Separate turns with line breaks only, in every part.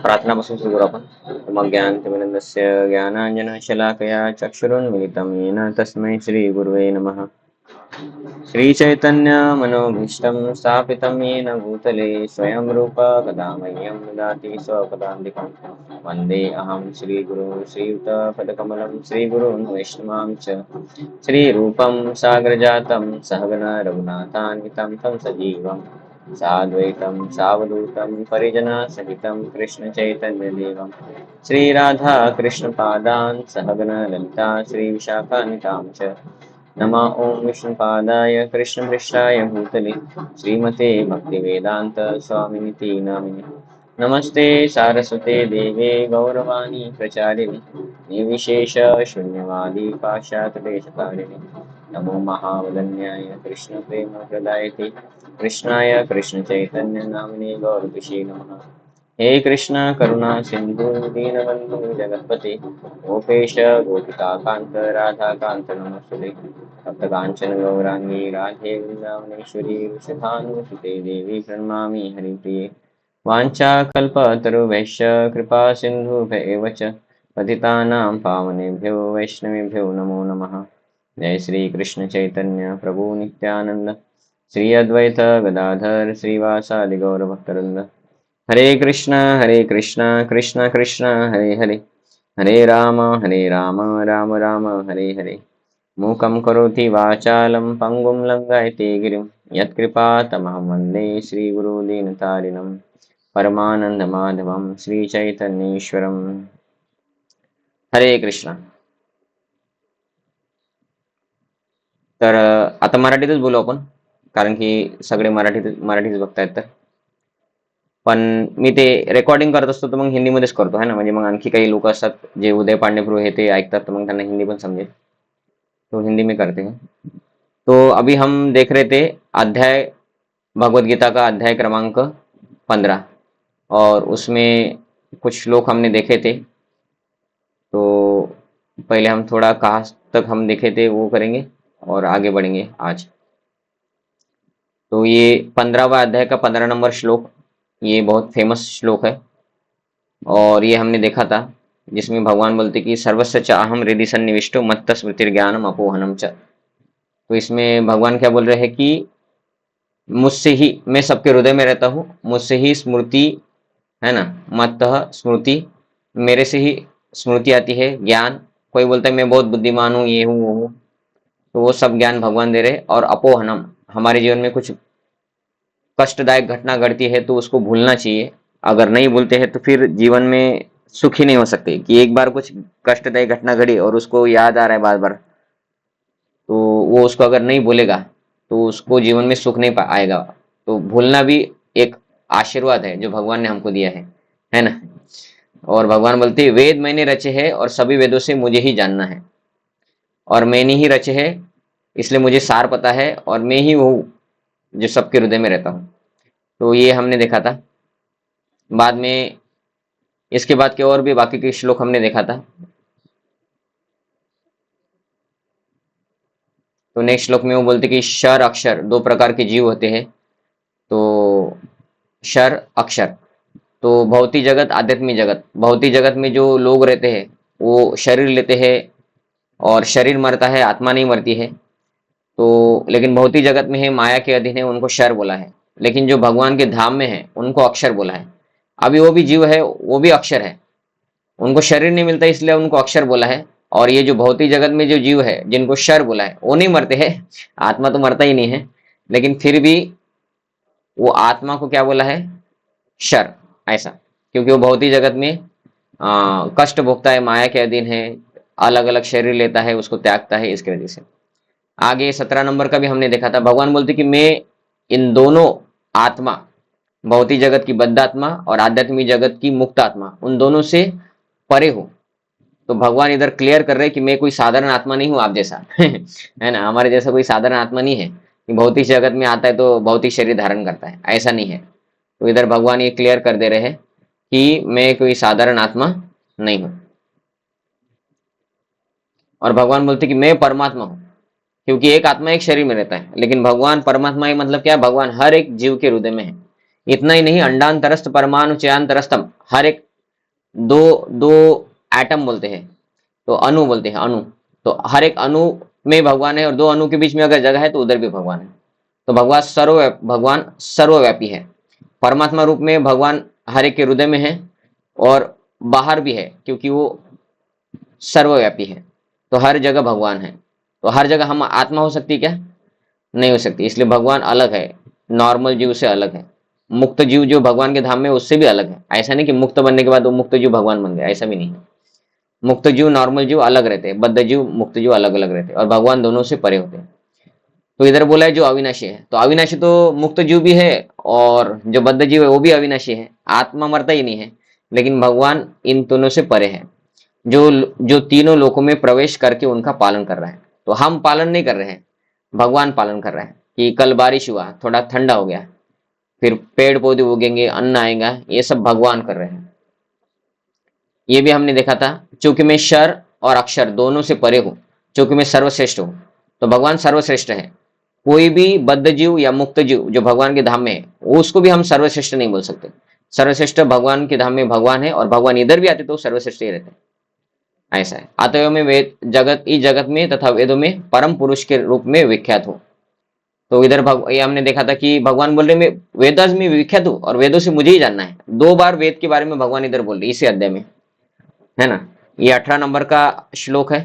प्रार्थनापासून सुरू करू आपण. मग ज्ञानतिमिरन्दस्य ज्ञानाञ्जनशलाकया चक्षुरुन्मिलितं येन तस्मै श्रीगुरुवे नमः. श्रीचैतन्यमनोभीष्टं स्थापितं येन भूतले स्वयं रूप कदा मह्यं ददाति स्वपदान्तिकं. वन्दे अहं श्रीगुरुं श्रीयुतपदकमलं श्रीगुरून् वैष्णवां च श्रीरूपं सागरजातं सहगण रघुनाथान्वितं तं सजीवं साद्वैतं सावधूतं परिजनसहितं कृष्णचैतन्यदेवं श्रीराधा कृष्णपादान् सहगण ललिता श्रीविशाखान्वितां च. नमः ओं विष्णुपादाय कृष्णपृष्ठाय भूतले श्रीमते भक्तिवेदांत स्वामिनिति नामिने. नमस्ते सारस्वते देवे गौरवाणी प्रचारिणे निर्विशेष शून्यवादी पाश्चात्यदेशकारिणे. नमो महावदन्याय कृष्ण प्रेम प्रदायते कृष्णाय कृष्ण चैतन्य नामिने गौरविषे नमः. हे कृष्ण करुणा सिंधु दीनबंधु जगतपते गोपेश गोपिकाकांत राधाकांत नमस्ते. भक्तकांचन गौरांगी राधे वृंदावनेश्वरी वृषभानुसुते देवी प्रणमामि हरिप्रिये. वाञ्छाकल्पतरुभ्यश्च कृपा सिन्धुभ्येव च पतितानां पावनेभ्यो वैष्णवेभ्यो नमो नमः. जय श्री कृष्ण चैतन्य प्रभु नित्यानंद श्री अद्वैत गदाधर श्रीवासादि गौरभक्तवृंद. हरे कृष्ण कृष्ण कृष्ण हरे हरे हरे राम राम राम हरे हरे. मूकं करोति वाचालं पंगुं लङ्घयते गिरिं यत्कृपातमहं वन्दे श्रीगुरुदीनतारिणं परमानन्दमाधवं श्रीचैतन्येश्वरं. हरे कृष्ण. तर आता मराठीतच बोलू आपण, कारण की सगळे मराठीच बघतायत. तर पण मी ते रेकॉर्डिंग करत असतो तर मग हिंदीमध्येच करतो है ना, म्हणजे मग आणखी काही लोक असतात जे उदय पांडे प्रभू हे ते ऐकतात, तर मग त्यांना हिंदी पण समजेल, तो हिंदी में करते हैं. तो अभी हम देख रहे थे अध्याय भगवत गीता का अध्याय क्रमांक 15, और उसमें कुछ श्लोक हमने देखे थे. तो पहले हम थोड़ा कहाँ तक हम देखे थे वो करेंगे और आगे बढ़ेंगे आज. तो ये 15वां अध्याय का 15 नंबर श्लोक, ये बहुत फेमस श्लोक है और ये हमने देखा था, जिसमें भगवान बोलते कि सर्वस्य च अहम हृदि सन्निविष्टो मत्त स्मृतिर्ज्ञानम अपोहनम च. तो इसमें भगवान क्या बोल रहे हैं कि मुझसे ही, मैं सबके हृदय में रहता हूँ, मुझसे ही स्मृति है ना, मत्तः स्मृति, मेरे से ही स्मृति आती है, ज्ञान. कोई बोलता है मैं बहुत बुद्धिमान हूँ, ये हूँ वो हूँ, तो वो सब ज्ञान भगवान दे रहे. और अपोहनम, हमारे जीवन में कुछ कष्टदायक घटना घटती है तो उसको भूलना चाहिए. अगर नहीं भूलते हैं तो फिर जीवन में सुखी नहीं हो सकते. कि एक बार कुछ कष्टदायक घटना घटी और उसको याद आ रहा है बार बार, तो वो उसको अगर नहीं भूलेगा तो उसको जीवन में सुख नहीं आएगा. तो भूलना भी एक आशीर्वाद है जो भगवान ने हमको दिया है ना. और भगवान बोलते हैं वेद मैंने रचे हैं और सभी वेदों से मुझे ही जानना है, और मैंने ही रचे हैं इसलिए मुझे सार पता है, और मैं ही हूँ जो सबके हृदय में रहता हूँ. तो ये हमने देखा था. बाद में इसके बाद के और भी बाकी के श्लोक हमने देखा था. तो नेक्स्ट श्लोक में वो बोलते कि शर अक्षर, दो प्रकार के जीव होते हैं. तो शर अक्षर, तो भौतिक जगत आध्यात्मिक जगत. भौतिक जगत में जो लोग रहते हैं वो शरीर लेते हैं और शरीर मरता है, आत्मा नहीं मरती है. तो लेकिन भौतिक जगत में है, माया के अधीन है, उनको शर बोला है. लेकिन जो भगवान के धाम में है उनको अक्षर बोला है. अभी वो भी जीव है, वो भी अक्षर है, उनको शरीर नहीं मिलता इसलिए उनको अक्षर बोला है. और ये जो भौतिक जगत में जो जीव है जिनको शर बोला है वो नहीं मरते हैं, आत्मा तो मरता ही नहीं है, लेकिन फिर भी वो आत्मा को क्या बोला है, शर, ऐसा. क्योंकि वो भौतिक जगत में कष्ट भोगता है, माया के अधीन है, अलग अलग शरीर लेता है, उसको त्यागता है, इसकी वजह से. आगे 17 नंबर का भी हमने देखा था. भगवान बोलते कि मैं इन दोनों आत्मा, भौतिक जगत की बद्ध आत्मा और आध्यात्मिक जगत की मुक्त आत्मा, उन दोनों से परे हूँ. तो भगवान इधर क्लियर कर रहे हैं कि मैं कोई साधारण आत्मा नहीं हूँ आप जैसा है ना, हमारे जैसा कोई साधारण आत्मा नहीं है कि भौतिक जगत में आता है तो भौतिक शरीर धारण करता है, ऐसा नहीं है. तो इधर भगवान ये क्लियर कर दे रहे हैं कि मैं कोई साधारण आत्मा नहीं हूँ. और भगवान बोलते कि मैं परमात्मा हूँ, क्योंकि एक आत्मा एक शरीर में रहता है, लेकिन भगवान परमात्मा ही मतलब क्या, भगवान हर एक जीव के हृदय में है. इतना ही नहीं, अंडांतरस्थ परमाणु चयांतरस्तम, हर एक दो दो एटम बोलते हैं, तो अणु बोलते हैं, अणु। तो हर एक अणु में भगवान है, और दो अणु के बीच में अगर जगह है तो उधर भी भगवान है। तो भगवान सर्वव्यापी है। परमात्मा रूप में भगवान हर एक के हृदय में है, और बाहर भी है, क्योंकि वो सर्वव्यापी है। तो हर जगह भगवान है। तो हर जगह हम आत्मा हो सकती है क्या? नहीं हो सकती। इसलिए भगवान अलग है, नॉर्मल जीव से अलग है। मुक्त जीव जो भगवान के धाम में, उससे भी अलग है। ऐसा नहीं कि मुक्त बनने के बाद वो मुक्त जीव भगवान बन गया, ऐसा भी नहीं है। मुक्त जीव, नॉर्मल जीव अलग रहते हैं, बद्ध जीव, मुक्त जीव अलग अलग रहते हैं, और भगवान दोनों से परे होते हैं। तो इधर बोला है जो अविनाशी है, तो अविनाशी तो मुक्त जीव भी है, और जो बद्ध जीव है वो भी अविनाशी है। आत्मा मरता ही नहीं है, लेकिन भगवान इन दोनों से परे है, जो जो तीनों लोकों में प्रवेश करके उनका पालन कर रहा है। तो हम पालन नहीं कर रहे हैं, भगवान पालन कर रहा है। कि कल बारिश हुआ, थोड़ा ठंडा हो गया, फिर पेड़ पौधे उगेंगे, अन्न आएगा, ये सब भगवान कर रहे हैं। ये भी हमने देखा था, चूंकि मैं शर और अक्षर दोनों से परे हूं, चूंकि मैं सर्वश्रेष्ठ हूं, तो भगवान सर्वश्रेष्ठ है। कोई भी बद्ध जीव या मुक्त जीव जो भगवान के धाम में है, उसको भी हम सर्वश्रेष्ठ नहीं बोल सकते। सर्वश्रेष्ठ भगवान के धाम में भगवान है, और भगवान इधर भी आते तो सर्वश्रेष्ठ ही रहते हैं। ऐसा है। अतएव में वेद जगत, इस जगत में तथा वेदों में परम पुरुष के रूप में विख्यात हो। तो इधर ये हमने देखा था कि भगवान बोल रहे मैं वेदास में विख्यात हूँ, और वेदों से मुझे ही जानना है। दो बार वेद के बारे में भगवान इधर बोल रहे इसी अध्याय में, है ना। ये 18 नंबर का श्लोक है,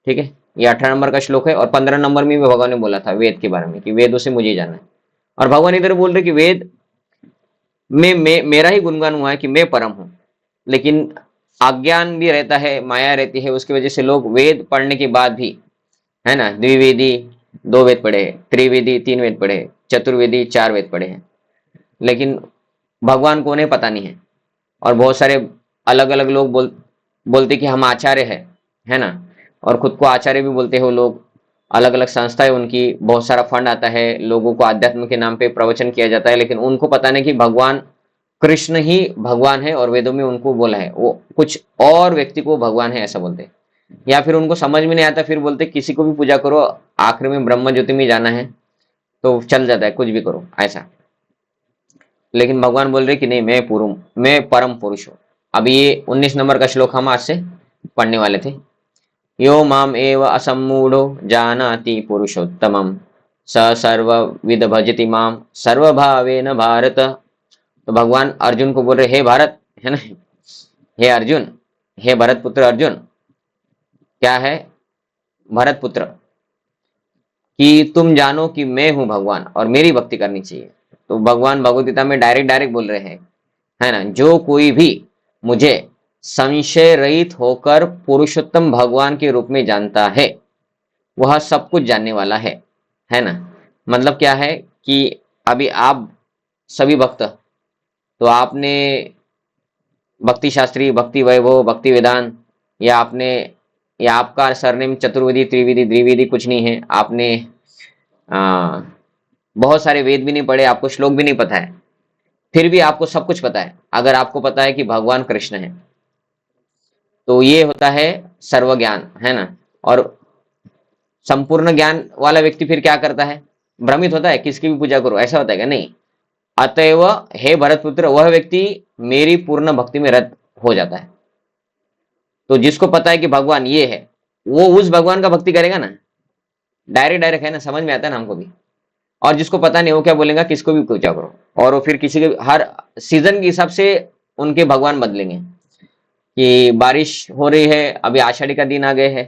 ठीक है। ये 18 नंबर का श्लोक है, और 15 नंबर में भी भगवान ने बोला था वेद के बारे में कि वेदों से मुझे ही जानना है। और भगवान इधर बोल रहे कि वेद में मेरा ही गुणगान हुआ है कि मैं परम हूं। लेकिन अज्ञान भी रहता है, माया रहती है, उसकी वजह से लोग वेद पढ़ने के बाद भी, है ना, द्विवेदी 2 वेद पढ़े हैं, त्रिवेदी 3 वेद पढ़े हैं, चतुर्वेदी 4 वेद पढ़े हैं, लेकिन भगवान को उन्हें पता नहीं है। और बहुत सारे अलग अलग लोग बोलते कि हम आचार्य है ना, और खुद को आचार्य भी बोलते हो लोग। अलग अलग संस्थाएं उनकी, बहुत सारा फंड आता है, लोगों को अध्यात्म के नाम पे प्रवचन किया जाता है, लेकिन उनको पता नहीं कि भगवान कृष्ण ही भगवान है, और वेदों में उनको बोला है वो कुछ और व्यक्ति को भगवान है, ऐसा बोलते हैं। या फिर उनको समझ में नहीं आता, फिर बोलते किसी को भी पूजा करो, आखिर में ब्रह्म ज्योति में जाना है, तो चल जाता है, कुछ भी करो ऐसा। लेकिन भगवान बोल रहे कि नहीं, मैं परम पुरुष हूँ। अब ये 19 नंबर का श्लोक हम आज से पढ़ने वाले थे। यो माम एव असम्मूढ़ो जानाति पुरुषोत्तमम स सर्वविद भजति माम सर्वभावेन भारत। तो भगवान अर्जुन को बोल रहे, हे भारत, है ना, हे अर्जुन, हे भरत पुत्र अर्जुन, क्या है भरत पुत्र, कि तुम जानो कि मैं हूं भगवान, और मेरी भक्ति करनी चाहिए। तो भगवान भगवद गीता में डायरेक्ट डायरेक्ट बोल रहे हैं, है ना, जो कोई भी मुझे संशय रहित होकर पुरुषोत्तम भगवान के रूप में जानता है, वह सब कुछ जानने वाला है ना। मतलब क्या है कि अभी आप सभी भक्त, तो आपने भक्ति शास्त्री, भक्ति वैभव, भक्ति वेदांत, या आपने, या आपका सरनेम चतुर्वेदी, त्रिवेदी, द्विवेदी कुछ नहीं है, आपने आ, बहुत सारे वेद भी नहीं पढ़े, आपको श्लोक भी नहीं पता है, फिर भी आपको सब कुछ पता है। अगर आपको पता है कि भगवान कृष्ण है, तो ये होता है सर्व ज्ञान, है ना। और संपूर्ण ज्ञान वाला व्यक्ति फिर क्या करता है? भ्रमित होता है, किसकी भी पूजा करो, ऐसा होता है क्या? नहीं। अतएव हे भरतपुत्र, वह व्यक्ति मेरी पूर्ण भक्ति में रत हो जाता है। तो जिसको पता है कि भगवान ये है, वो उस भगवान का भक्ति करेगा ना, डायरेक्ट डायरेक्ट, है ना, समझ में आता है ना हमको भी। और जिसको पता नहीं, वो क्या बोलेगा, किसको भी पूजा करो। और वो फिर किसी के हर सीजन के हिसाब से उनके भगवान बदलेंगे। कि बारिश हो रही है, अभी आषाढ़ी का दिन आ गए है,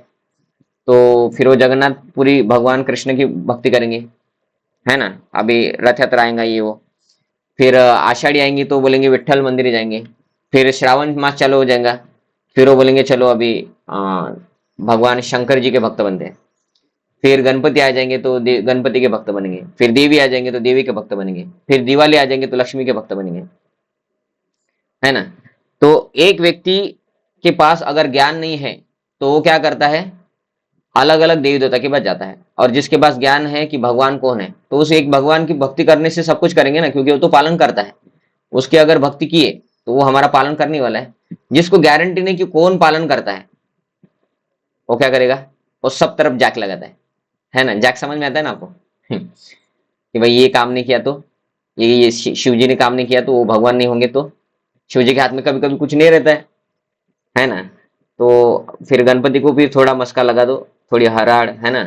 तो फिर वो जगन्नाथपुरी भगवान कृष्ण की भक्ति करेंगे, है ना। अभी रथ यात्रा आएगा ये वो, फिर आषाढ़ी आएंगी तो बोलेंगे विट्ठल मंदिर जाएंगे। फिर श्रावण मास चालू हो जाएगा, फिर वो बोलेंगे चलो अभी भगवान शंकर जी के भक्त बनते हैं। फिर गणपति आ जाएंगे तो गणपति के भक्त बनेंगे। फिर देवी आ जाएंगे तो देवी के भक्त बनेंगे। फिर दिवाली आ जाएंगे तो लक्ष्मी के भक्त बनेंगे, है ना। तो एक व्यक्ति के पास अगर ज्ञान नहीं है, तो वो क्या करता है, अलग अलग देवी देवता के पास जाता है। और जिसके पास ज्ञान है कि भगवान कौन है, तो उस एक भगवान की भक्ति करने से सब कुछ करेंगे ना, क्योंकि वो तो पालन करता है। उसकी अगर भक्ति किए तो वो हमारा पालन करने वाला है। जिसको गारंटी नहीं कि कौन पालन करता है, वो क्या करेगा, वो सब तरफ जैक लगाता है ना। जैक समझ में आता है ना आपको? कि भाई ये काम नहीं किया तो, ये शिव जी ने काम नहीं किया तो वो भगवान नहीं होंगे, तो शिव जी के हाथ में कभी कभी कुछ नहीं रहता है ना। तो फिर गणपति को भी थोड़ा मस्का लगा दो, थोड़ी हराड़, है ना।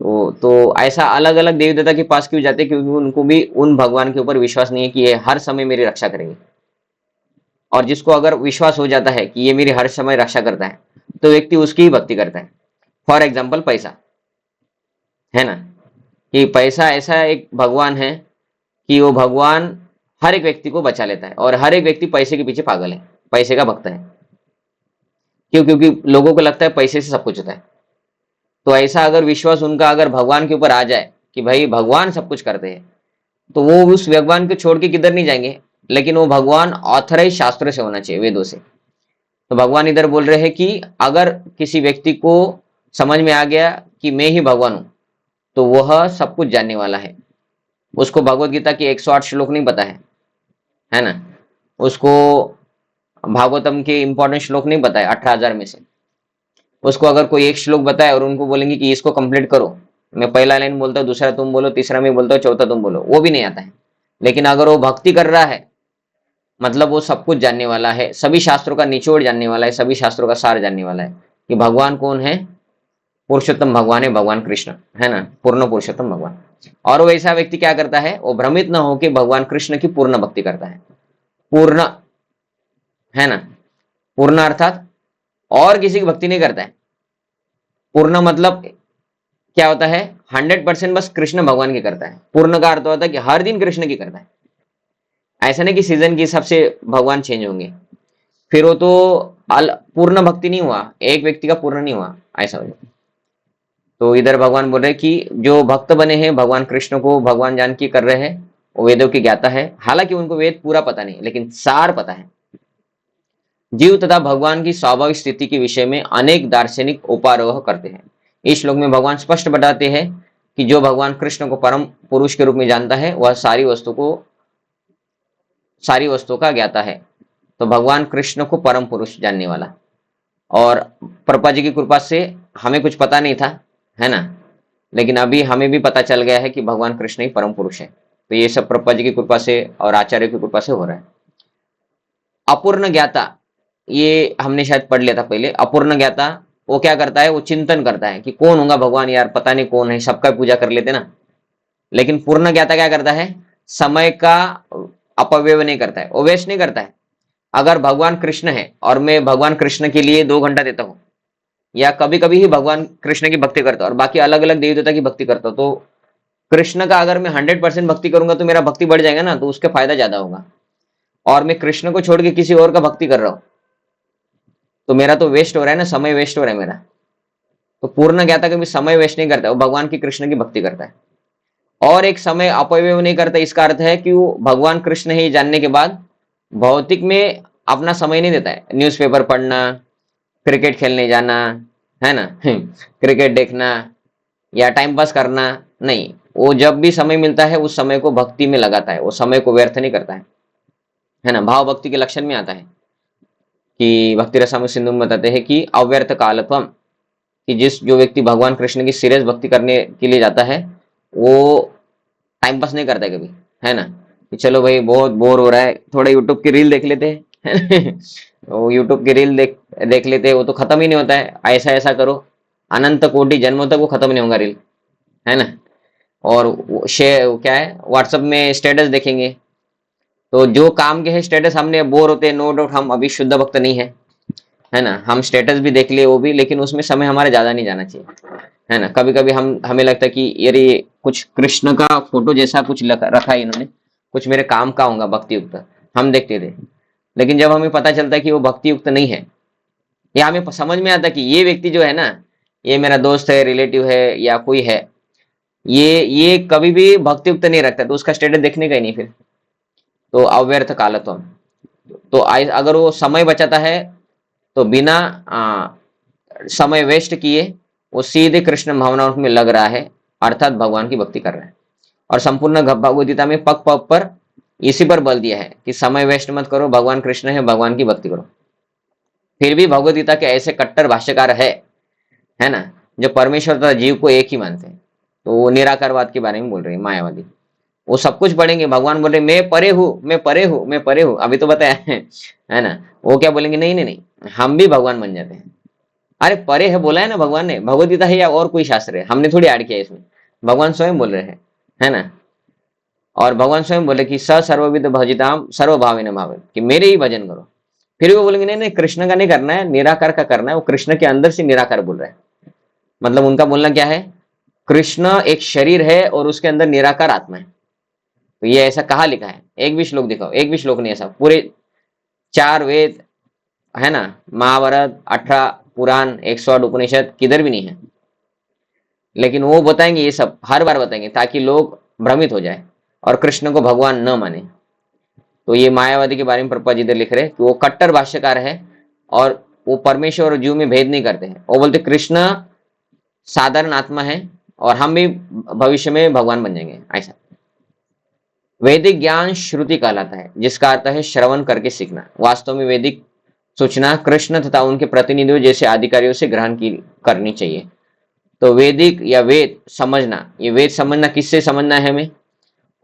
तो ऐसा अलग अलग देवी देवता के पास क्यों जाते हैं? क्योंकि उनको भी उन भगवान के ऊपर विश्वास नहीं है कि ये हर समय मेरी रक्षा करेंगे। और जिसको अगर विश्वास हो जाता है कि ये मेरी हर समय रक्षा करता है, तो व्यक्ति उसकी ही भक्ति करता है। फॉर एग्जाम्पल पैसा, है ना, कि पैसा ऐसा एक भगवान है कि वो भगवान हर एक व्यक्ति को बचा लेता है, और हर एक व्यक्ति पैसे के पीछे पागल है, पैसे का भक्त है। क्यों? क्योंकि लोगों को लगता है पैसे से सब कुछ होता है। तो ऐसा अगर विश्वास उनका अगर भगवान के ऊपर आ जाए कि भाई भगवान सब कुछ करते हैं, तो वो उस भगवान को छोड़ के किधर नहीं जाएंगे। लेकिन वो भगवान ऑथराइज शास्त्रों से होना चाहिए, वेदों से। तो भगवान इधर बोल रहे हैं कि अगर किसी व्यक्ति को समझ में आ गया कि मैं ही भगवान हूं, तो वह सब कुछ जानने वाला है। उसको भगवत गीता की 108 श्लोक नहीं पता है ना। उसको भागवतम के इंपॉर्टेंट श्लोक नहीं पता है 18,000 में से। उसको अगर कोई एक श्लोक बताए और उनको बोलेंगे कि इसको कंप्लीट करो, मैं पहला लाइन बोलता हूँ, दूसरा तुम बोलो, तीसरा मैं बोलता हूँ, चौथा तुम बोलो, वो भी नहीं आता है। लेकिन अगर वो भक्ति कर रहा है, मतलब वो सब कुछ जानने वाला है, सभी शास्त्रों का निचोड़ जानने वाला है, सभी शास्त्रों का सार जानने वाला है कि भगवान कौन है। पुरुषोत्तम भगवान है, भगवान कृष्ण, है ना, पूर्ण पुरुषोत्तम भगवान। और वैसा व्यक्ति क्या करता है? वो भ्रमित न होकर भगवान कृष्ण की पूर्ण भक्ति करता है। पूर्ण, है ना, पूर्ण अर्थात और किसी की भक्ति नहीं करता है। पूर्ण मतलब क्या होता है? 100% बस कृष्ण भगवान की करता है। पूर्ण का अर्थ होता है कि हर दिन कृष्ण की करता है। ऐसा नहीं कि सीजन के हिसाब से भगवान चेंज होंगे, फिर वो तो पूर्ण भक्ति नहीं हुआ, एक व्यक्ति का पूर्ण नहीं हुआ, ऐसा हो जाए। तो इधर भगवान बोल रहे कि जो भक्त बने हैं भगवान कृष्ण को भगवान जान के कर रहे हैं, वो वेदों की ज्ञाता है। हालांकि उनको वेद पूरा पता नहीं, लेकिन सार पता है। जीव तथा भगवान की स्वाभाविक स्थिति के विषय में अनेक दार्शनिक उपारोह करते हैं। इस श्लोक में भगवान स्पष्ट बताते हैं कि जो भगवान कृष्ण को परम पुरुष के रूप में जानता है, वह सारी वस्तुओं का ज्ञाता है। तो भगवान कृष्ण को परम पुरुष जानने वाला। और प्रभुपाद जी की कृपा से हमें कुछ पता नहीं था, है ना, लेकिन अभी हमें भी पता चल गया है कि भगवान कृष्ण ही परम पुरुष है। तो ये सब प्रभुपाद जी की कृपा से और आचार्य की कृपा से हो रहा है। अपूर्ण ज्ञाता, ये हमने शायद पढ़ लिया था पहले। अपूर्ण ज्ञाता वो क्या करता है? वो चिंतन करता है कि कौन होगा भगवान, यार पता नहीं कौन है, सबका पूजा कर लेते ना। लेकिन पूर्ण ज्ञाता क्या करता है? समय का अपव्यय नहीं करता है, वो वेस्ट नहीं करता है। अगर भगवान कृष्ण है और मैं भगवान कृष्ण के लिए 2 घंटा देता हूँ, या कभी कभी ही भगवान कृष्ण की भक्ति करता हूँ और बाकी अलग अलग देवी देवता की भक्ति करता हूँ, तो कृष्ण का अगर मैं 100% भक्ति करूंगा तो मेरा भक्ति बढ़ जाएगा ना, तो उसका फायदा ज्यादा होगा। और मैं कृष्ण को छोड़ के किसी और का भक्ति कर रहा हूँ, तो मेरा तो वेस्ट हो रहा है ना, समय वेस्ट हो रहा है मेरा। तो पूर्ण ज्ञाता कभी समय वेस्ट नहीं करता, वो भगवान की कृष्ण की भक्ति करता है। और एक समय अपव्यय नहीं करता, इसका अर्थ है कि वो भगवान कृष्ण ही जानने के बाद भौतिक में अपना समय नहीं देता है। न्यूज़पेपर पढ़ना, क्रिकेट खेलने जाना, है ना, क्रिकेट देखना या टाइम पास करना नहीं। वो जब भी समय मिलता है उस समय को भक्ति में लगाता है, वो समय को व्यर्थ नहीं करता है ना। भाव भक्ति के लक्षण में आता है कि भक्ति रसामृत सिंधु में बताते हैं कि अव्यर्थ कालत्वम, कि जो व्यक्ति भगवान कृष्ण की सीरियस भक्ति करने के लिए जाता है, वो टाइम पास नहीं करता है कभी, है ना, कि चलो भाई बहुत बोर हो रहा है, थोड़ा यूट्यूब की रील देख लेते हैं। वो यूट्यूब की रील देख लेते हैं, वो तो खत्म ही नहीं होता है। ऐसा ऐसा करो, अनंत कोटि जन्मों तक वो खत्म नहीं होगा रील, है ना। और शेयर क्या है, व्हाट्सएप में स्टेटस देखेंगे, तो जो काम के है स्टेटस, हमने बोर होते हैं, नो डाउट हम अभी शुद्ध भक्त नहीं है ना। हम स्टेटस भी देख लिए वो भी, लेकिन उसमें समय हमारा ज्यादा नहीं जाना चाहिए, है ना। कभी कभी हमें लगता है कि यार ये कुछ कृष्ण का फोटो जैसा कुछ रखा है इन्होंने, कुछ मेरे काम का होगा भक्ति युक्त, हम देखते थे। लेकिन जब हमें पता चलता है कि वो भक्ति युक्त नहीं है, या हमें समझ में आता है कि ये व्यक्ति जो है ना, ये मेरा दोस्त है, रिलेटिव है या कोई है, ये कभी भी भक्ति युक्त नहीं रखता, तो उसका स्टेटस देखने का ही नहीं फिर। तो अव्यर्थ कालत्वम, तो अगर वो समय बचाता है तो बिना समय वेस्ट किए वो सीधे कृष्ण भावनाओं में लग रहा है, अर्थात भगवान की भक्ति कर रहा है। और संपूर्ण भगवद गीता में पग पग पर इसी पर बल दिया है कि समय वेस्ट मत करो, भगवान कृष्ण है, भगवान की भक्ति करो। फिर भी भगवद गीता के ऐसे कट्टर भाष्यकार है ना, जो परमेश्वर तथा जीव को एक ही मानते हैं। तो वो निराकारवाद के बारे में बोल रहे हैं, मायावादी। वो सब कुछ पढ़ेंगे, भगवान बोल रहे मैं परे हूँ, मैं परे हूँ, मैं परे हूँ, अभी तो बताया है ना। वो क्या बोलेंगे, नहीं नहीं नहीं, हम भी भगवान बन जाते हैं। अरे परे है बोला है ना भगवान ने, भगवत गीता है या और कोई शास्त्र है, हमने थोड़ी ऐड किया है इसमें, भगवान स्वयं बोल रहे हैं, है ना। और भगवान स्वयं बोले कि स सर्वविद भजिताम सर्वभावेन भावे, कि मेरे ही भजन करो। फिर वो बोलेंगे नहीं नहीं, कृष्ण का नहीं करना है, निराकार का करना है। वो कृष्ण के अंदर से निराकार बोल रहे हैं, मतलब उनका बोलना क्या है, कृष्ण एक शरीर है और उसके अंदर निराकार आत्मा है। तो ये ऐसा कहाँ लिखा है, एक भी श्लोक दिखाओ, एक भी श्लोक नहीं ऐसा, पूरे 4 वेद, है ना, महाभारत, 18 पुराण, 108 उपनिषद, किधर भी नहीं है। लेकिन वो बताएंगे, ये सब हर बार बताएंगे ताकि लोग भ्रमित हो जाए और कृष्ण को भगवान न माने। तो ये मायावादी के बारे में प्रभुपाद जी इधर लिख रहे हैं कि वो कट्टर भाष्यकार है और वो परमेश्वर और जीव में भेद नहीं करते हैं। वो बोलते कृष्ण साधारण आत्मा है और हम भी भविष्य में भगवान बन जाएंगे, ऐसा। वैदिक ज्ञान श्रुति कहलाता है, जिसका अर्थ है श्रवण करके सीखना। वास्तव में वैदिक सूचना कृष्ण तथा उनके प्रतिनिधियों जैसे अधिकारियों से ग्रहण की करनी चाहिए। तो वैदिक या वेद समझना, ये वेद समझना किससे समझना है हमें,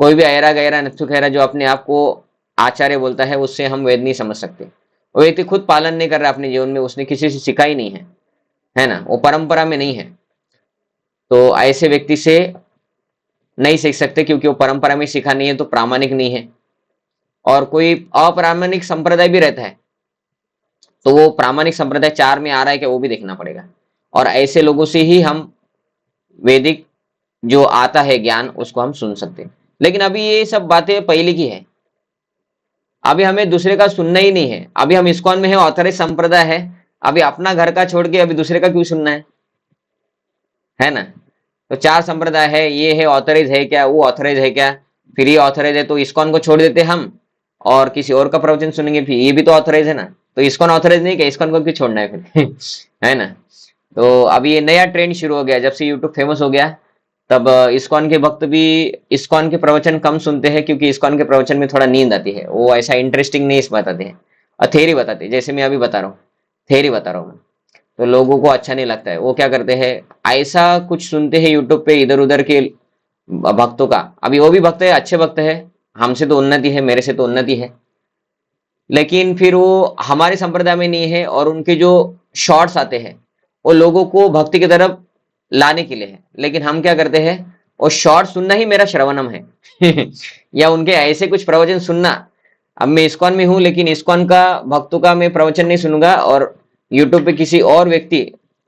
कोई भी अहरा गहरा नत्थु खैरा जो अपने आप को आचार्य बोलता है, उससे हम वेद नहीं समझ सकते। वो व्यक्ति खुद पालन नहीं कर रहा अपने जीवन में, उसने किसी से सीखा ही नहीं है ना, वो परंपरा में नहीं है, तो ऐसे व्यक्ति से नहीं सीख सकते, क्योंकि वो परंपरा में सीखा नहीं है तो प्रामाणिक नहीं है। और कोई अप्रामाणिक संप्रदाय भी रहता है, तो वो प्रामाणिक संप्रदाय 4 में आ रहा है क्या, वो भी देखना पड़ेगा। और ऐसे लोगों से ही हम वैदिक जो आता है ज्ञान, उसको हम सुन सकते हैं। लेकिन अभी ये सब बातें पहले की है, अभी हमें दूसरे का सुनना ही नहीं है। अभी हम इस्कॉन में है, ऑथराइज संप्रदाय है, अभी अपना घर का छोड़ के अभी दूसरे का क्यों सुनना है ना। तो 4 संप्रदाय है, ये है ऑथराइज है क्या, वो ऑथराइज है क्या, फिर ये ऑथराइज है तो इस्कॉन को छोड़ देते हम और किसी और का प्रवचन सुनेंगे, फिर ये भी तो ऑथराइज है ना, तो इस्कॉन ऑथराइज नहीं क्या, इस्कॉन को क्यों छोड़ना है फिर है ना। तो अभी ये नया ट्रेंड शुरू हो गया, जब से यूट्यूब फेमस हो गया तब इस्कॉन के भक्त भी इस्कॉन के प्रवचन कम सुनते हैं, क्योंकि इस्कॉन के प्रवचन में थोड़ा नींद आती है, वो ऐसा इंटरेस्टिंग नहीं बताते हैं, और थेरी बताते हैं, जैसे मैं अभी बता रहा हूँ, थेरी बता रहा हूँ। तो लोगों को अच्छा नहीं लगता है, वो क्या करते हैं, ऐसा कुछ सुनते हैं यूट्यूब पे इधर उधर के भक्तों का। अभी वो भी भक्त है, अच्छे भक्त है, हमसे तो उन्नति है, मेरे से तो उन्नति है, लेकिन फिर वो हमारे संप्रदाय में नहीं है, और उनके जो शॉर्ट्स आते हैं वो लोगों को भक्ति की तरफ लाने के लिए है। लेकिन हम क्या करते हैं, वो शॉर्ट सुनना ही मेरा श्रवणम है या उनके ऐसे कुछ प्रवचन सुनना। अब मैं इस्कॉन में हूं, लेकिन इस्कॉन का भक्तों का मैं प्रवचन नहीं सुनूंगा, और यूट्यूब पे किसी और व्यक्ति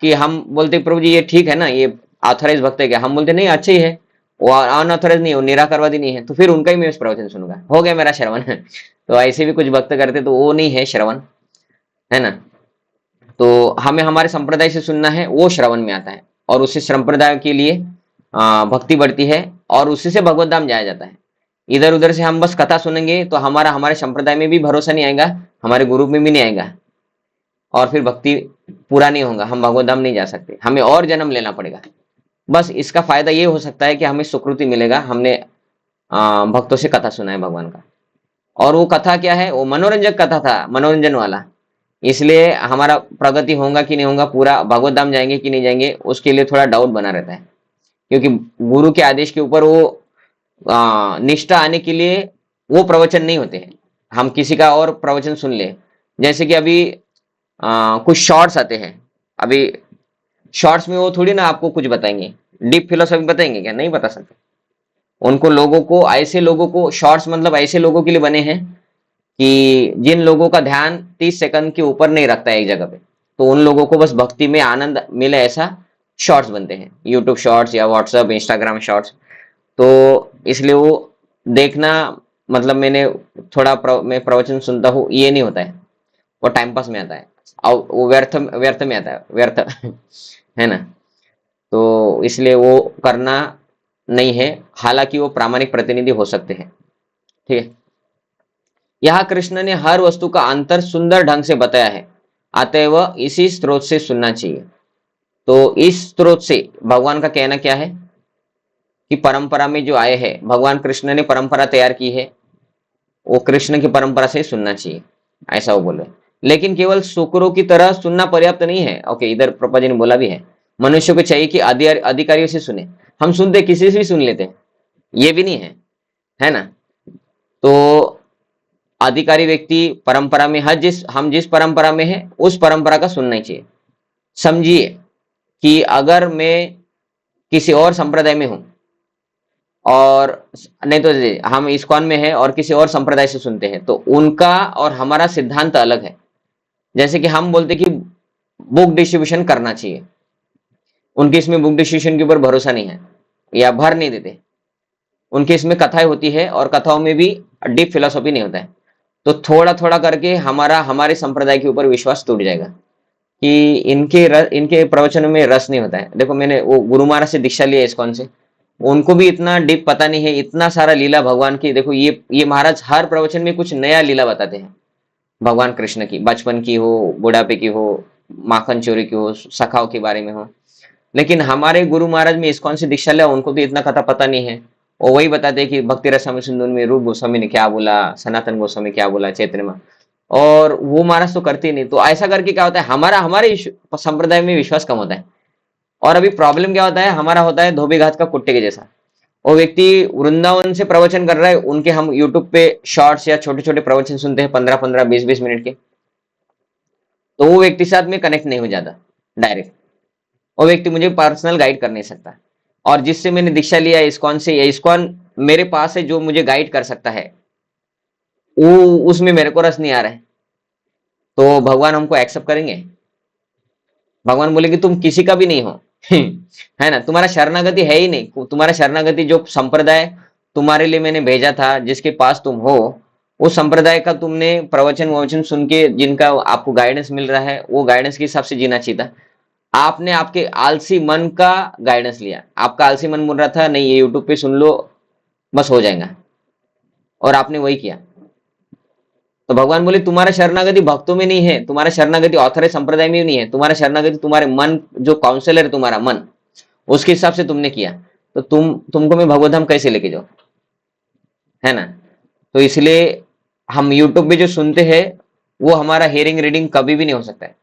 की हम बोलते प्रभु जी ये ठीक है ना, ये ऑथराइज भक्त है क्या, हम बोलते नहीं अच्छे ही है, वो अनऑथराइज नहीं, वो निराकारवादी नहीं है, तो फिर उनका ही मैं प्रवचन सुनूंगा, हो गया मेरा श्रवण तो ऐसे भी कुछ भक्त करते, तो वो नहीं है श्रवण, है ना। तो हमें हमारे संप्रदाय से सुनना है, वो श्रवण में आता है, और उससे संप्रदाय के लिए भक्ति बढ़ती है, और उसी से भगवत धाम जाया जाता है। इधर उधर से हम बस कथा सुनेंगे तो हमारा हमारे संप्रदाय में भी भरोसा नहीं आएगा, हमारे ग्रुप में भी नहीं आएगा, और फिर भक्ति पूरा नहीं होगा, हम भगवत धाम नहीं जा सकते, हमें और जन्म लेना पड़ेगा। बस इसका फायदा ये हो सकता है कि हमें सुकृति मिलेगा, हमने भक्तों से कथा सुना है भगवान का, और वो कथा क्या है, वो मनोरंजक कथा था, मनोरंजन वाला, इसलिए हमारा प्रगति होगा कि नहीं होगा, पूरा भगवत धाम जाएंगे कि नहीं जाएंगे, उसके लिए थोड़ा डाउट बना रहता है। क्योंकि गुरु के आदेश के ऊपर वो निष्ठा आने के लिए वो प्रवचन नहीं होते हैं, हम किसी का और प्रवचन सुन ले। जैसे कि अभी कुछ शॉर्ट्स आते हैं, अभी शॉर्ट्स में वो थोड़ी ना आपको कुछ बताएंगे, डीप फिलोसॉफी बताएंगे क्या, नहीं बता सकते। उनको लोगों को, ऐसे लोगों को शॉर्ट्स मतलब ऐसे लोगों के लिए बने हैं कि जिन लोगों का ध्यान 30 सेकंड के ऊपर नहीं रखता है एक जगह पे, तो उन लोगों को बस भक्ति में आनंद मिले, ऐसा शॉर्ट्स बनते हैं, यूट्यूब शॉर्ट्स या व्हाट्सएप इंस्टाग्राम शॉर्ट्स। तो इसलिए वो देखना, मतलब मैंने थोड़ा मैं प्रवचन सुनता हूँ ये नहीं होता है, वो टाइम पास में आता है, और वो व्यर्थ व्यर्थ में आता है, व्यर्थ है ना। तो इसलिए वो करना नहीं है, हालांकि वो प्रामाणिक प्रतिनिधि हो सकते हैं, ठीक है। यहाँ कृष्ण ने हर वस्तु का अंतर सुंदर ढंग से बताया है, अतएव इसी स्रोत से सुनना चाहिए। तो इस स्रोत से भगवान का कहना क्या है कि परंपरा में जो आए हैं, भगवान कृष्ण ने परंपरा तैयार की है, वो कृष्ण की परंपरा से सुनना चाहिए, ऐसा वो बोले। लेकिन केवल शुक्रों की तरह सुनना पर्याप्त नहीं है। ओके, इधर प्रभुपाद जी ने बोला भी है, मनुष्य को चाहिए कि अधिकारियों से सुने। हम सुनते किसी से भी सुन लेते हैं, ये भी नहीं है, है ना। तो अधिकारी व्यक्ति परंपरा में हम जिस परंपरा में है उस परंपरा का सुनना ही चाहिए। समझिए कि अगर मैं किसी और संप्रदाय में हूं और नहीं तो हम इस्कॉन में है और किसी और संप्रदाय से सुनते हैं, तो उनका और हमारा सिद्धांत अलग है। जैसे कि हम बोलते कि बुक डिस्ट्रीब्यूशन करना चाहिए, उनके इसमें बुक डिस्ट्रीब्यूशन के ऊपर भरोसा नहीं है या भर नहीं देते। उनके इसमें कथाएं होती है और कथाओं में भी डीप फिलोसॉफी नहीं होता है। तो थोड़ा थोड़ा करके हमारे संप्रदाय के ऊपर विश्वास टूट जाएगा कि इनके प्रवचनों में रस नहीं होता है। देखो, मैंने वो गुरु महाराज से दीक्षा लिया इस्कॉन से, उनको भी इतना डीप पता नहीं है, इतना सारा लीला भगवान की। देखो, ये महाराज हर प्रवचन में कुछ नया लीला बताते हैं भगवान कृष्ण की, बचपन की हो, बुढ़ापे की हो, माखन चोरी की हो, सखाओं के बारे में हो। लेकिन हमारे गुरु महाराज में इस्कॉन से दीक्षा लिया, उनको तो इतना कथा पता नहीं है। वो वही बताते हैं कि भक्ति रसामृत सिंधु में रूप गोस्वामी ने क्या बोला, सनातन गोस्वामी क्या बोला, चैतन्य में। और वो महाराज तो करते ही नहीं। तो ऐसा करके क्या होता है, हमारे संप्रदाय में विश्वास कम होता है। और अभी प्रॉब्लम क्या होता है, हमारा होता है धोबी घाट का कुत्ते के जैसा। वो व्यक्ति वृंदावन से प्रवचन कर रहा है, उनके हम यूट्यूब पे शॉर्ट्स या छोटे छोटे प्रवचन सुनते हैं 15-15, 20-20 मिनट के। तो वो व्यक्ति साथ में कनेक्ट नहीं हो जाता डायरेक्ट। वो व्यक्ति मुझे पर्सनल गाइड कर नहीं सकता। और जिससे मैंने दीक्षा लिया इस्कॉन से, या इस्कॉन मेरे पास है जो मुझे गाइड कर सकता है, वो उसमें मेरे को रस नहीं आ रहा है। तो भगवान हमको एक्सेप्ट करेंगे? भगवान बोले कि तुम किसी का भी नहीं हो है ना, तुम्हारा शरणागति है ही नहीं। तुम्हारा शरणागति जो संप्रदाय तुम्हारे लिए मैंने भेजा था, जिसके पास तुम हो, उस संप्रदाय का तुमने प्रवचन वचन सुन के जिनका आपको गाइडेंस मिल रहा है, वो गाइडेंस के हिसाब से जीना चाहिए था। आपने आपके आलसी मन का गाइडेंस लिया। आपका आलसी मन बोल रहा था नहीं, ये यूट्यूब पे सुन लो, बस हो जाएगा, और आपने वही किया। तो भगवान बोले तुम्हारा शरणागति भक्तों में नहीं है, तुम्हारा शरणागति ऑथराइज संप्रदाय में भी नहीं है, तुम्हारा शरणागति तुम्हारे मन, जो काउंसलर है तुम्हारा मन, उसके हिसाब से तुमने किया। तो तुमको मैं भगवत धाम कैसे लेके जाऊं, है ना। तो इसलिए हम यूट्यूब पे जो सुनते हैं, वो हमारा हियरिंग रीडिंग कभी भी नहीं हो सकता है।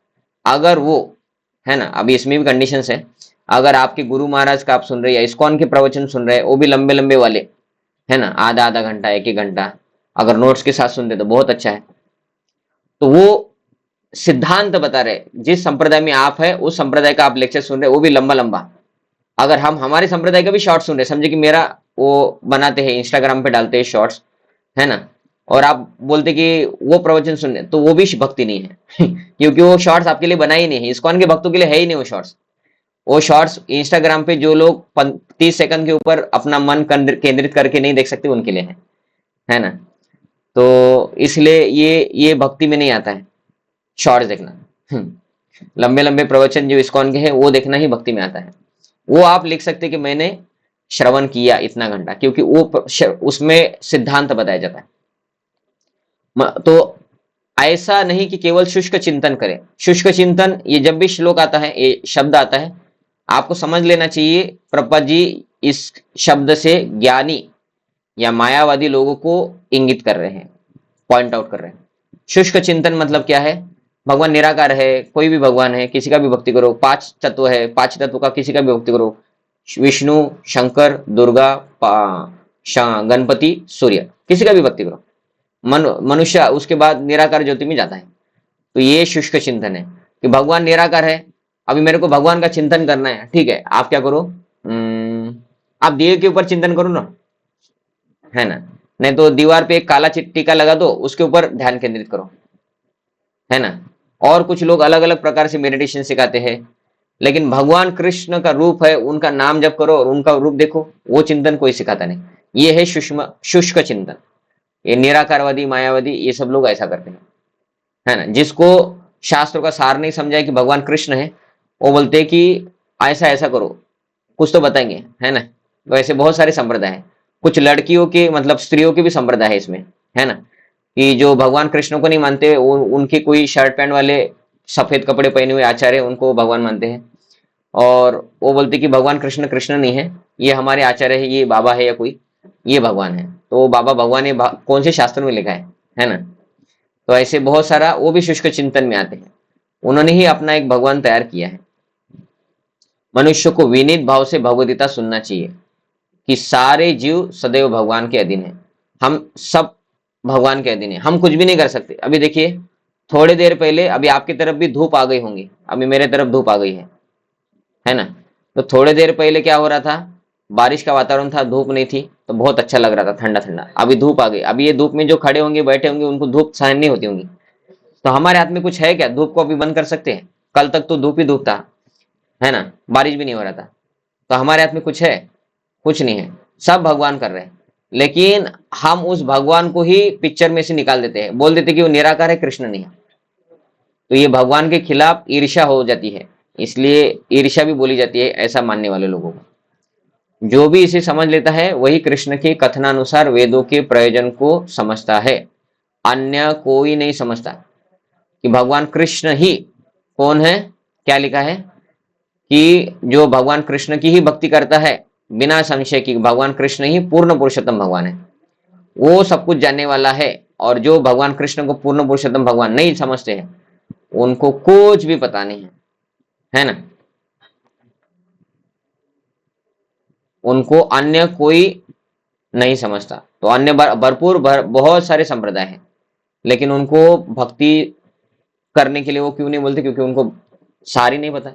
अगर वो, है ना, अभी इसमें भी कंडीशंस है। अगर आपके गुरु महाराज का आप सुन रहे हैं या इस्कॉन के प्रवचन सुन रहे हैं, वो भी लंबे लंबे वाले, है ना, आधा आधा घंटा, एक एक घंटा, अगर नोट्स के साथ सुनते तो बहुत अच्छा है। तो वो सिद्धांत बता रहे, जिस संप्रदाय में आप है उस संप्रदाय का आप लेक्चर सुन रहे, वो भी लंबा लंबा। अगर हम हमारे संप्रदाय का भी शॉर्ट सुन रहे, समझे कि मेरा वो बनाते हैं, इंस्टाग्राम पे डालते हैं शॉर्ट्स, है ना, और आप बोलते कि वो प्रवचन सुन रहे, तो वो भी भक्ति नहीं है क्योंकि वो शॉर्ट्स आपके लिए बना ही नहीं है, इस्कॉन के भक्तों के लिए है ही नहीं वो शॉर्ट्स। वो शॉर्ट्स इंस्टाग्राम पे जो लोग 30 सेकंड के ऊपर अपना मन केंद्रित करके नहीं देख सकते, उनके लिए है ना। तो इसलिए ये भक्ति में नहीं आता है शॉर्ट्स देखना। लंबे लंबे प्रवचन जो इस्कॉन के हैं वो देखना ही भक्ति में आता है। वो आप लिख सकते कि मैंने श्रवण किया इतना घंटा, क्योंकि वो उसमें सिद्धांत बताया जाता है। तो ऐसा नहीं कि केवल शुष्क चिंतन करें। शुष्क चिंतन, ये जब भी श्लोक आता है, ये शब्द आता है, आपको समझ लेना चाहिए प्रभुपाद जी इस शब्द से ज्ञानी या मायावादी लोगों को इंगित कर रहे हैं, पॉइंट आउट कर रहे हैं। शुष्क चिंतन मतलब क्या है? भगवान निराकार है, कोई भी भगवान है, किसी का भी भक्ति करो। 5 तत्व है, 5 तत्व का किसी का भी भक्ति करो। विष्णु, शंकर, दुर्गा, गणपति, सूर्य, किसी का भी भक्ति करो। मनुष्य उसके बाद निराकार ज्योति में जाता है। तो ये शुष्क चिंतन है कि भगवान निराकार है, अभी मेरे को भगवान का चिंतन करना है। ठीक है, आप क्या करो, आप दिए के ऊपर चिंतन करो ना, है ना। नहीं तो दीवार पे एक काला टीका लगा दो, उसके ऊपर ध्यान केंद्रित करो, है ना। और कुछ लोग अलग अलग प्रकार से मेडिटेशन सिखाते हैं, लेकिन भगवान कृष्ण का रूप है, उनका नाम जप करो और उनका रूप देखो, वो चिंतन कोई सिखाता नहीं। ये है शुष्क चिंतन। ये निराकारवादी, मायावादी, ये सब लोग ऐसा करते हैं, है ना। जिसको शास्त्रों का सार नहीं समझा है कि भगवान कृष्ण है, वो बोलते हैं कि ऐसा ऐसा करो, कुछ तो बताएंगे, है ना। वैसे बहुत सारे संप्रदाय हैं, कुछ लड़कियों के मतलब स्त्रियों के भी संप्रदाय है इसमें, है ना, कि जो भगवान कृष्ण को नहीं मानते, वो उनके कोई शर्ट पैंट वाले सफेद कपड़े पहने हुए आचार्य उनको भगवान मानते हैं। और वो बोलते कि भगवान कृष्ण कृष्ण नहीं है, ये हमारे आचार्य है, ये बाबा है या कोई, ये भगवान है। तो वो बाबा भगवान ये कौन से शास्त्र में लिखा है ना। तो ऐसे बहुत सारा, वो भी शुष्क चिंतन में आते हैं। उन्होंने ही अपना एक भगवान तैयार किया है। मनुष्य को विनीत भाव से भगवदगीता सुनना चाहिए कि सारे जीव सदैव भगवान के अधीन है। हम सब भगवान के अधीन है, हम कुछ भी नहीं कर सकते। अभी देखिए थोड़ी देर पहले अभी आपकी तरफ भी धूप आ गई होंगी, अभी मेरे तरफ धूप आ गई है ना। तो थोड़ी देर पहले क्या हो रहा था, बारिश का वातावरण था, धूप नहीं थी, तो बहुत अच्छा लग रहा था, ठंडा ठंडा। अभी धूप आ गई, अभी ये धूप में जो खड़े होंगे बैठे होंगे उनको धूप सहन नहीं होती होंगी। तो हमारे हाथ में कुछ है क्या, धूप को अभी बंद कर सकते हैं? कल तक तो धूप ही धूप था, है ना, बारिश भी नहीं हो रहा था। तो हमारे हाथ में कुछ है? कुछ नहीं है, सब भगवान कर रहे हैं। लेकिन हम उस भगवान को ही पिक्चर में से निकाल देते हैं, बोल देते कि वो निराकार है, कृष्ण नहीं है। तो ये भगवान के खिलाफ ईर्ष्या हो जाती है, इसलिए ईर्ष्या भी बोली जाती है ऐसा मानने वाले लोगों को। जो भी इसे समझ लेता है वही कृष्ण के कथनानुसार वेदों के प्रयोजन को समझता है, अन्य कोई नहीं समझता। कि भगवान कृष्ण ही कौन है, क्या लिखा है कि जो भगवान कृष्ण की ही भक्ति करता है बिना संशय की, भगवान कृष्ण ही पूर्ण पुरुषोत्तम भगवान है, वो सब कुछ जानने वाला है। और जो भगवान कृष्ण को पूर्ण पुरुषोत्तम भगवान नहीं समझते हैं उनको कुछ भी पता नहीं है ना। उनको अन्य कोई नहीं समझता। तो अन्य भरपूर बहुत सारे संप्रदाय हैं, लेकिन उनको भक्ति करने के लिए वो क्यों नहीं बोलते, क्योंकि उनको सारी नहीं पता।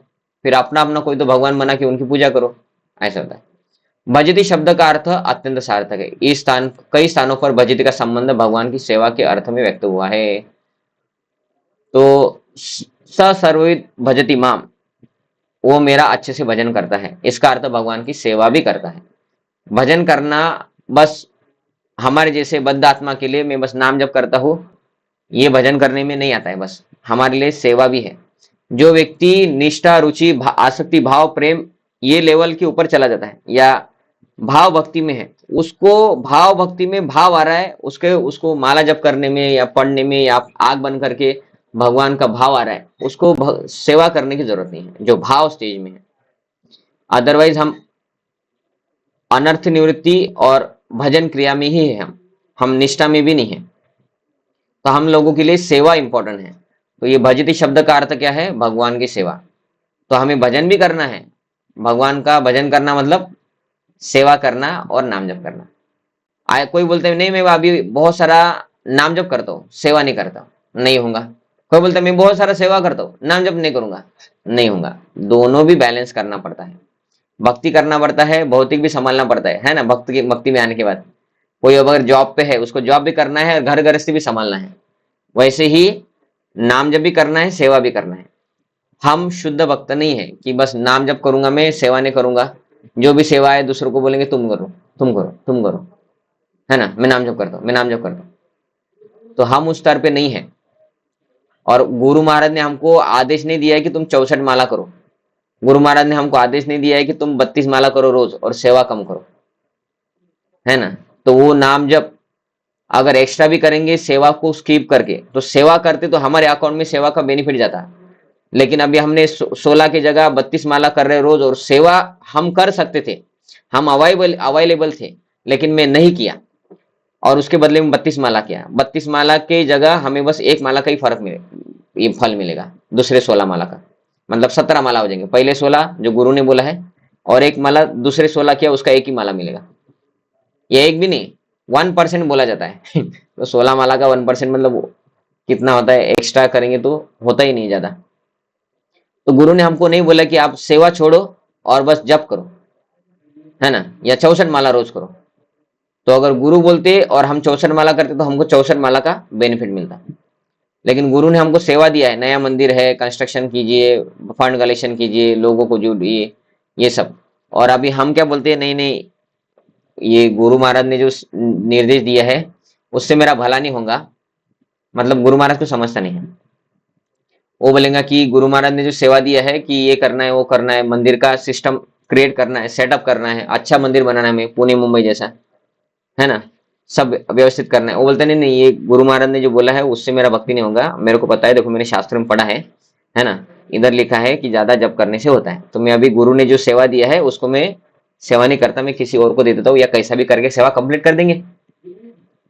फिर अपना अपना कोई तो भगवान बना के उनकी पूजा करो, ऐसा होता है। भजती शब्द का अर्थ अत्यंत सार्थक है, इस स्थान कई स्थानों पर भजती का संबंध भगवान की सेवा के अर्थ में व्यक्त हुआ है। तो स सर्वविद भजती माम, वो मेरा अच्छे से भजन करता है, इसका अर्थ भगवान की सेवा भी करता है। भजन करना बस हमारे जैसे बद्ध आत्मा के लिए मैं बस नाम जप करता हूँ, ये भजन करने में नहीं आता है, बस हमारे लिए सेवा भी है। जो व्यक्ति निष्ठा रुचि आसक्ति भाव प्रेम ये लेवल के ऊपर चला जाता है या भाव भक्ति में है, उसको भाव भक्ति में भाव आ रहा है, उसके उसको माला जप करने में या पढ़ने में या आग बन करके भगवान का भाव आ रहा है, उसको सेवा करने की जरूरत नहीं है जो भाव स्टेज में है। अदरवाइज हम अनर्थ निवृत्ति और भजन क्रिया में ही है, हम निष्ठा में भी नहीं है। तो हम लोगों के लिए सेवा इंपॉर्टेंट है। तो ये भजती शब्द का अर्थ क्या है, भगवान की सेवा। तो हमें भजन भी करना है, भगवान का भजन करना मतलब सेवा करना और नाम जप करना। कोई बोलते हैं नहीं मैं अभी बहुत सारा नाम जप करता हूँ सेवा नहीं करता, नहीं होगा। कोई बोलता है मैं बहुत सारा सेवा करता हूँ नाम जप नहीं करूंगा, नहीं होगा। दोनों भी बैलेंस करना पड़ता है, भक्ति करना पड़ता है, भौतिक भी संभालना पड़ता है ना। भक्ति में आने के बाद कोई अगर जॉब पे है उसको जॉब भी करना है और घर गृहस्थी भी संभालना है, वैसे ही नाम जप भी करना है, सेवा भी करना है। हम शुद्ध भक्त नहीं है कि बस नाम जप करूंगा मैं सेवा नहीं करूंगा, जो भी सेवा है दूसरों को बोलेंगे तुम करो तुम करो तुम करो, है ना, मैं नाम जप करता हूँ मैं नाम जप करता हूँ। तो हम उस स्तर पे नहीं है। और गुरु महाराज ने हमको आदेश नहीं दिया है कि तुम 64 माला करो, गुरु महाराज ने हमको आदेश नहीं दिया है कि तुम 32 माला करो रोज और सेवा कम करो, है ना। तो वो नाम जप अगर एक्स्ट्रा भी करेंगे सेवा को स्किप करके, तो सेवा करते तो हमारे अकाउंट में सेवा का बेनिफिट जाता है। लेकिन अभी हमने 16 की जगह 32 माला कर रहे रोज, और सेवा हम कर सकते थे, हम अवेलेबल थे, लेकिन मैं नहीं किया और उसके बदले में 32 माला किया। 32 माला की जगह हमें बस एक माला का ही फर्क मिले, ये फल मिलेगा दूसरे 16 माला का, मतलब 17 माला हो जाएंगे। पहले 16 जो गुरु ने बोला है और एक माला दूसरे 16 किया, उसका एक ही माला मिलेगा। ये एक भी नहीं, 1% बोला जाता है तो 16 माला का 1% मतलब कितना होता है, एक्स्ट्रा करेंगे तो होता ही नहीं ज्यादा। तो गुरु ने हमको नहीं बोला कि आप सेवा छोड़ो और बस जप करो, है ना, या 64 माला रोज करो। तो अगर गुरु बोलते और हम 64 माला करते तो हमको 64 माला का बेनिफिट मिलता। लेकिन गुरु ने हमको सेवा दिया है, नया मंदिर है कंस्ट्रक्शन कीजिए, फंड कलेक्शन कीजिए, लोगों को जुड़िए, ये सब। और अभी हम क्या बोलते हैं, नहीं नहीं ये गुरु महाराज ने जो निर्देश दिया है उससे मेरा भला नहीं होगा, मतलब गुरु महाराज को समझता नहीं है। वो बोलेगा कि गुरु महाराज ने जो सेवा दिया है कि ये करना है वो करना है, मंदिर का सिस्टम क्रिएट करना है, सेटअप करना है, अच्छा मंदिर बनाना है, हमें पुणे मुंबई जैसा, है ना, सब व्यवस्थित करना है। वो बोलते नहीं नहीं ये गुरु महाराज ने जो बोला है उससे मेरा भक्ति नहीं होगा, मेरे को पता है, देखो मैंने शास्त्र में पढ़ा है ना, इधर लिखा है कि ज्यादा जप करने से होता है। तो मैं अभी गुरु ने जो सेवा दिया है उसको मैं सेवा नहीं करता, मैं किसी और को दे देता हूँ या कैसा भी करके सेवा कंप्लीट कर देंगे,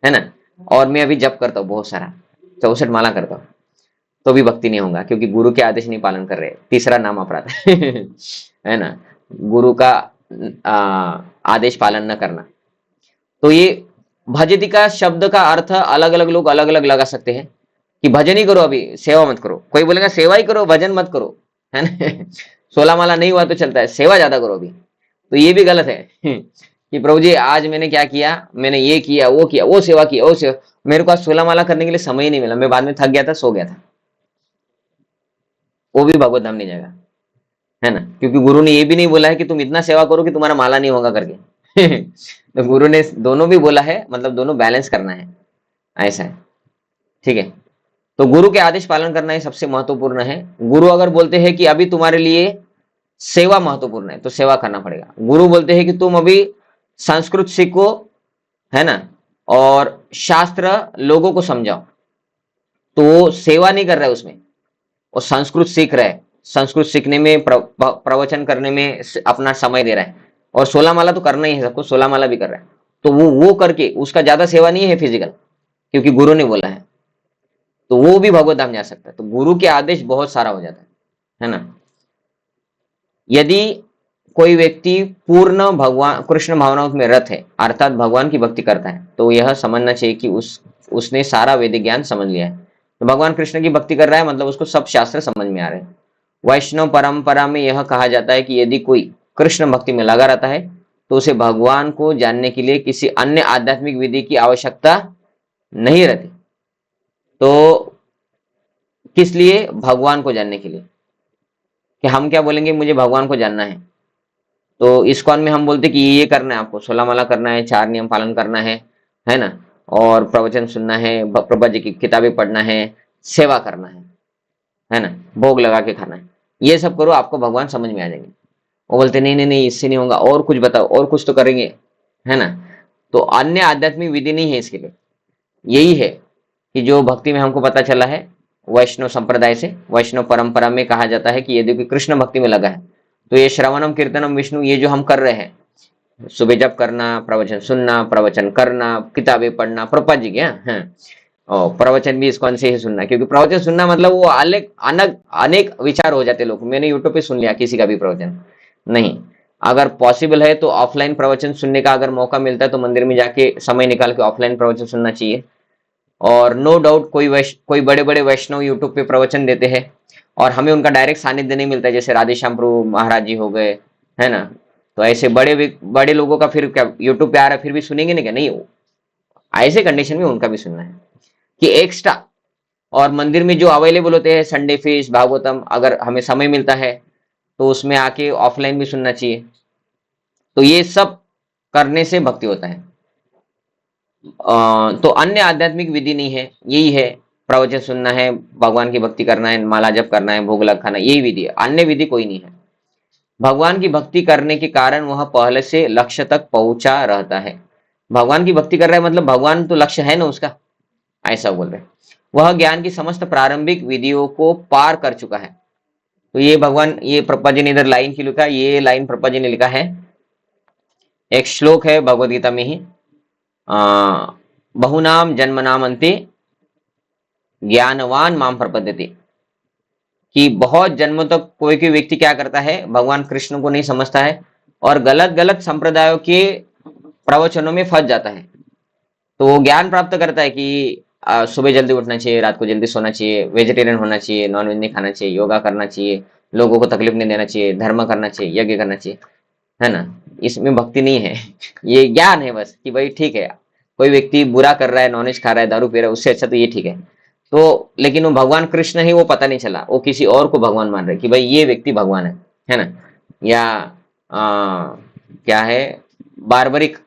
है ना। और मैं अभी जप करता हूँ बहुत सारा, 64 माला करता हूँ, तो भी भक्ति नहीं होगा क्योंकि गुरु के आदेश नहीं पालन कर रहे। तीसरा नाम अपराध है ना, गुरु का आदेश पालन न करना। तो ये भजति का शब्द का अर्थ अलग अलग लोग अलग अलग लगा सकते हैं कि भजन ही करो, अभी सेवा मत करो। कोई बोलेगा सेवा ही करो, भजन मत करो, है ना। 16 माला नहीं हुआ तो चलता है, सेवा ज्यादा करो अभी, तो ये भी गलत है। कि प्रभु जी आज मैंने क्या किया, मैंने ये किया, वो सेवा की, वो सेवा, मेरे को आज 16 माला करने के लिए समय ही नहीं मिला, मैं बाद में थक गया था, सो गया था, वो भी भगवत धाम नहीं जाएगा, है ना। क्योंकि गुरु ने ये भी नहीं बोला है कि तुम इतना सेवा करो कि तुम्हारा माला नहीं होगा करके। तो गुरु ने दोनों भी बोला है, मतलब दोनों बैलेंस करना है, ऐसा है, ठीक है। तो गुरु के आदेश पालन करना ही सबसे महत्वपूर्ण है। गुरु अगर बोलते हैं कि अभी तुम्हारे लिए सेवा महत्वपूर्ण है तो सेवा करना पड़ेगा। गुरु बोलते हैं कि तुम अभी संस्कृत सीखो, है ना, और शास्त्र लोगों को समझाओ, तो वो सेवा नहीं कर रहा है उसमें, वो संस्कृत सीख रहा है, संस्कृत सीखने में प्रवचन करने में अपना समय दे रहा है। और 16 माला तो करना ही है सबको, 16 माला भी कर रहा है, तो वो करके उसका ज्यादा सेवा नहीं है फिजिकल, क्योंकि गुरु ने बोला है, तो वो भी भगवत धाम जा सकता है। तो गुरु के आदेश बहुत सारा हो जाता है ना। यदि कोई व्यक्ति पूर्ण भगवान कृष्ण भावनाओं में रत है, अर्थात भगवान की भक्ति करता है, तो यह समझना चाहिए कि उसने सारा वैदिक ज्ञान समझ लिया है। तो भगवान कृष्ण की भक्ति कर रहा है मतलब उसको सब शास्त्र समझ में आ रहे हैं। वैष्णव परंपरा में यह कहा जाता है कि यदि कोई कृष्ण भक्ति में लगा रहता है तो उसे भगवान को जानने के लिए किसी अन्य आध्यात्मिक विधि की आवश्यकता नहीं रहती। तो किस लिए? भगवान को जानने के लिए। कि हम क्या बोलेंगे, मुझे भगवान को जानना है, तो इस्कॉन में हम बोलते कि ये करना है, आपको 16 माला करना है, 4 नियम पालन करना है ना, और प्रवचन सुनना है, प्रभा जी की किताबें पढ़ना है, सेवा करना है ना, भोग लगा के खाना है, ये सब करो, आपको भगवान समझ में आ जाएंगे। वो बोलते नहीं नहीं नहीं, इससे नहीं होगा, और कुछ बताओ, और कुछ तो करेंगे, है ना। तो अन्य आध्यात्मिक विधि नहीं है इसके लिए। यही है कि जो भक्ति में हमको पता चला है वैष्णव संप्रदाय से, वैष्णव परंपरा में कहा जाता है कि यदि कोई कृष्ण भक्ति में लगा है तो ये श्रवणम कीर्तनम विष्णु, ये जो हम कर रहे हैं, सुबह जप करना, प्रवचन सुनना, प्रवचन करना, किताबें पढ़ना, प्रभा जी क्या है, और प्रवचन भी इसको से ही सुनना, क्योंकि प्रवचन सुनना मतलब वो अनेक अनेक अनेक विचार हो जाते लोग। मैंने यूट्यूब पे सुन लिया किसी का भी प्रवचन नहीं, अगर पॉसिबल है तो ऑफलाइन प्रवचन सुनने का अगर मौका मिलता है तो मंदिर में जाके समय निकाल के ऑफलाइन प्रवचन सुनना चाहिए। और नो डाउट कोई बड़े बड़े वैष्णव यूट्यूब पे प्रवचन देते हैं और हमें उनका डायरेक्ट सानिध्य नहीं मिलता है, जैसे राधेश्याम प्रभु महाराज जी हो गए, है ना। तो ऐसे बड़े बड़े लोगों का फिर क्या यूट्यूब पे आ रहा है फिर भी सुनेंगे नहीं क्या? नहीं, ऐसे कंडीशन में उनका भी सुनना है कि एक्स्ट्रा। और मंदिर में जो अवेलेबल होते हैं संडे फीस, भागवतम, अगर हमें समय मिलता है तो उसमें आके ऑफलाइन भी सुनना चाहिए। तो ये सब करने से भक्ति होता है। तो अन्य आध्यात्मिक विधि नहीं है, यही है, प्रवचन सुनना है, भगवान की भक्ति करना है, माला जप करना है, भोग लग खाना, यही विधि है, अन्य विधि कोई नहीं है। भगवान की भक्ति करने के कारण वह पहले से लक्ष्य तक पहुंचा रहता है। भगवान की भक्ति कर रहा है मतलब भगवान तो लक्ष्य है ना उसका, ऐसा बोल रहे। वह ज्ञान की समस्त प्रारंभिक विधियों को पार कर चुका है। तो ये भगवान, ये प्रभा जी ने इधर लाइन की लिखा, ये लाइन प्रभा जी ने लिखा है, एक श्लोक है भगवद गीता में ही, बहुनाम जन्मनाम अन्ते ज्ञानवान माम प्रपद्यते, कि बहुत जन्मों तक कोई कोई व्यक्ति क्या करता है, भगवान कृष्ण को नहीं समझता है और गलत गलत संप्रदायों के प्रवचनों में फंस जाता है। तो वो ज्ञान प्राप्त करता है कि सुबह जल्दी उठना चाहिए, रात को जल्दी सोना चाहिए, वेजिटेरियन होना चाहिए, नॉनवेज नहीं खाना चाहिए, योगा करना चाहिए, लोगों को तकलीफ नहीं देना चाहिए, धर्म करना चाहिए, यज्ञ करना चाहिए, है ना। इसमें भक्ति नहीं है। ये ज्ञान है बस कि भाई ठीक है, कोई व्यक्ति बुरा कर रहा है, नॉनवेज खा रहा है, दारू पी रहा है, उससे अच्छा तो ये ठीक है। तो लेकिन वो भगवान कृष्ण है वो पता नहीं चला, वो किसी और को भगवान मान रहे कि भाई ये व्यक्ति भगवान है ना। या क्या है, बारबरिक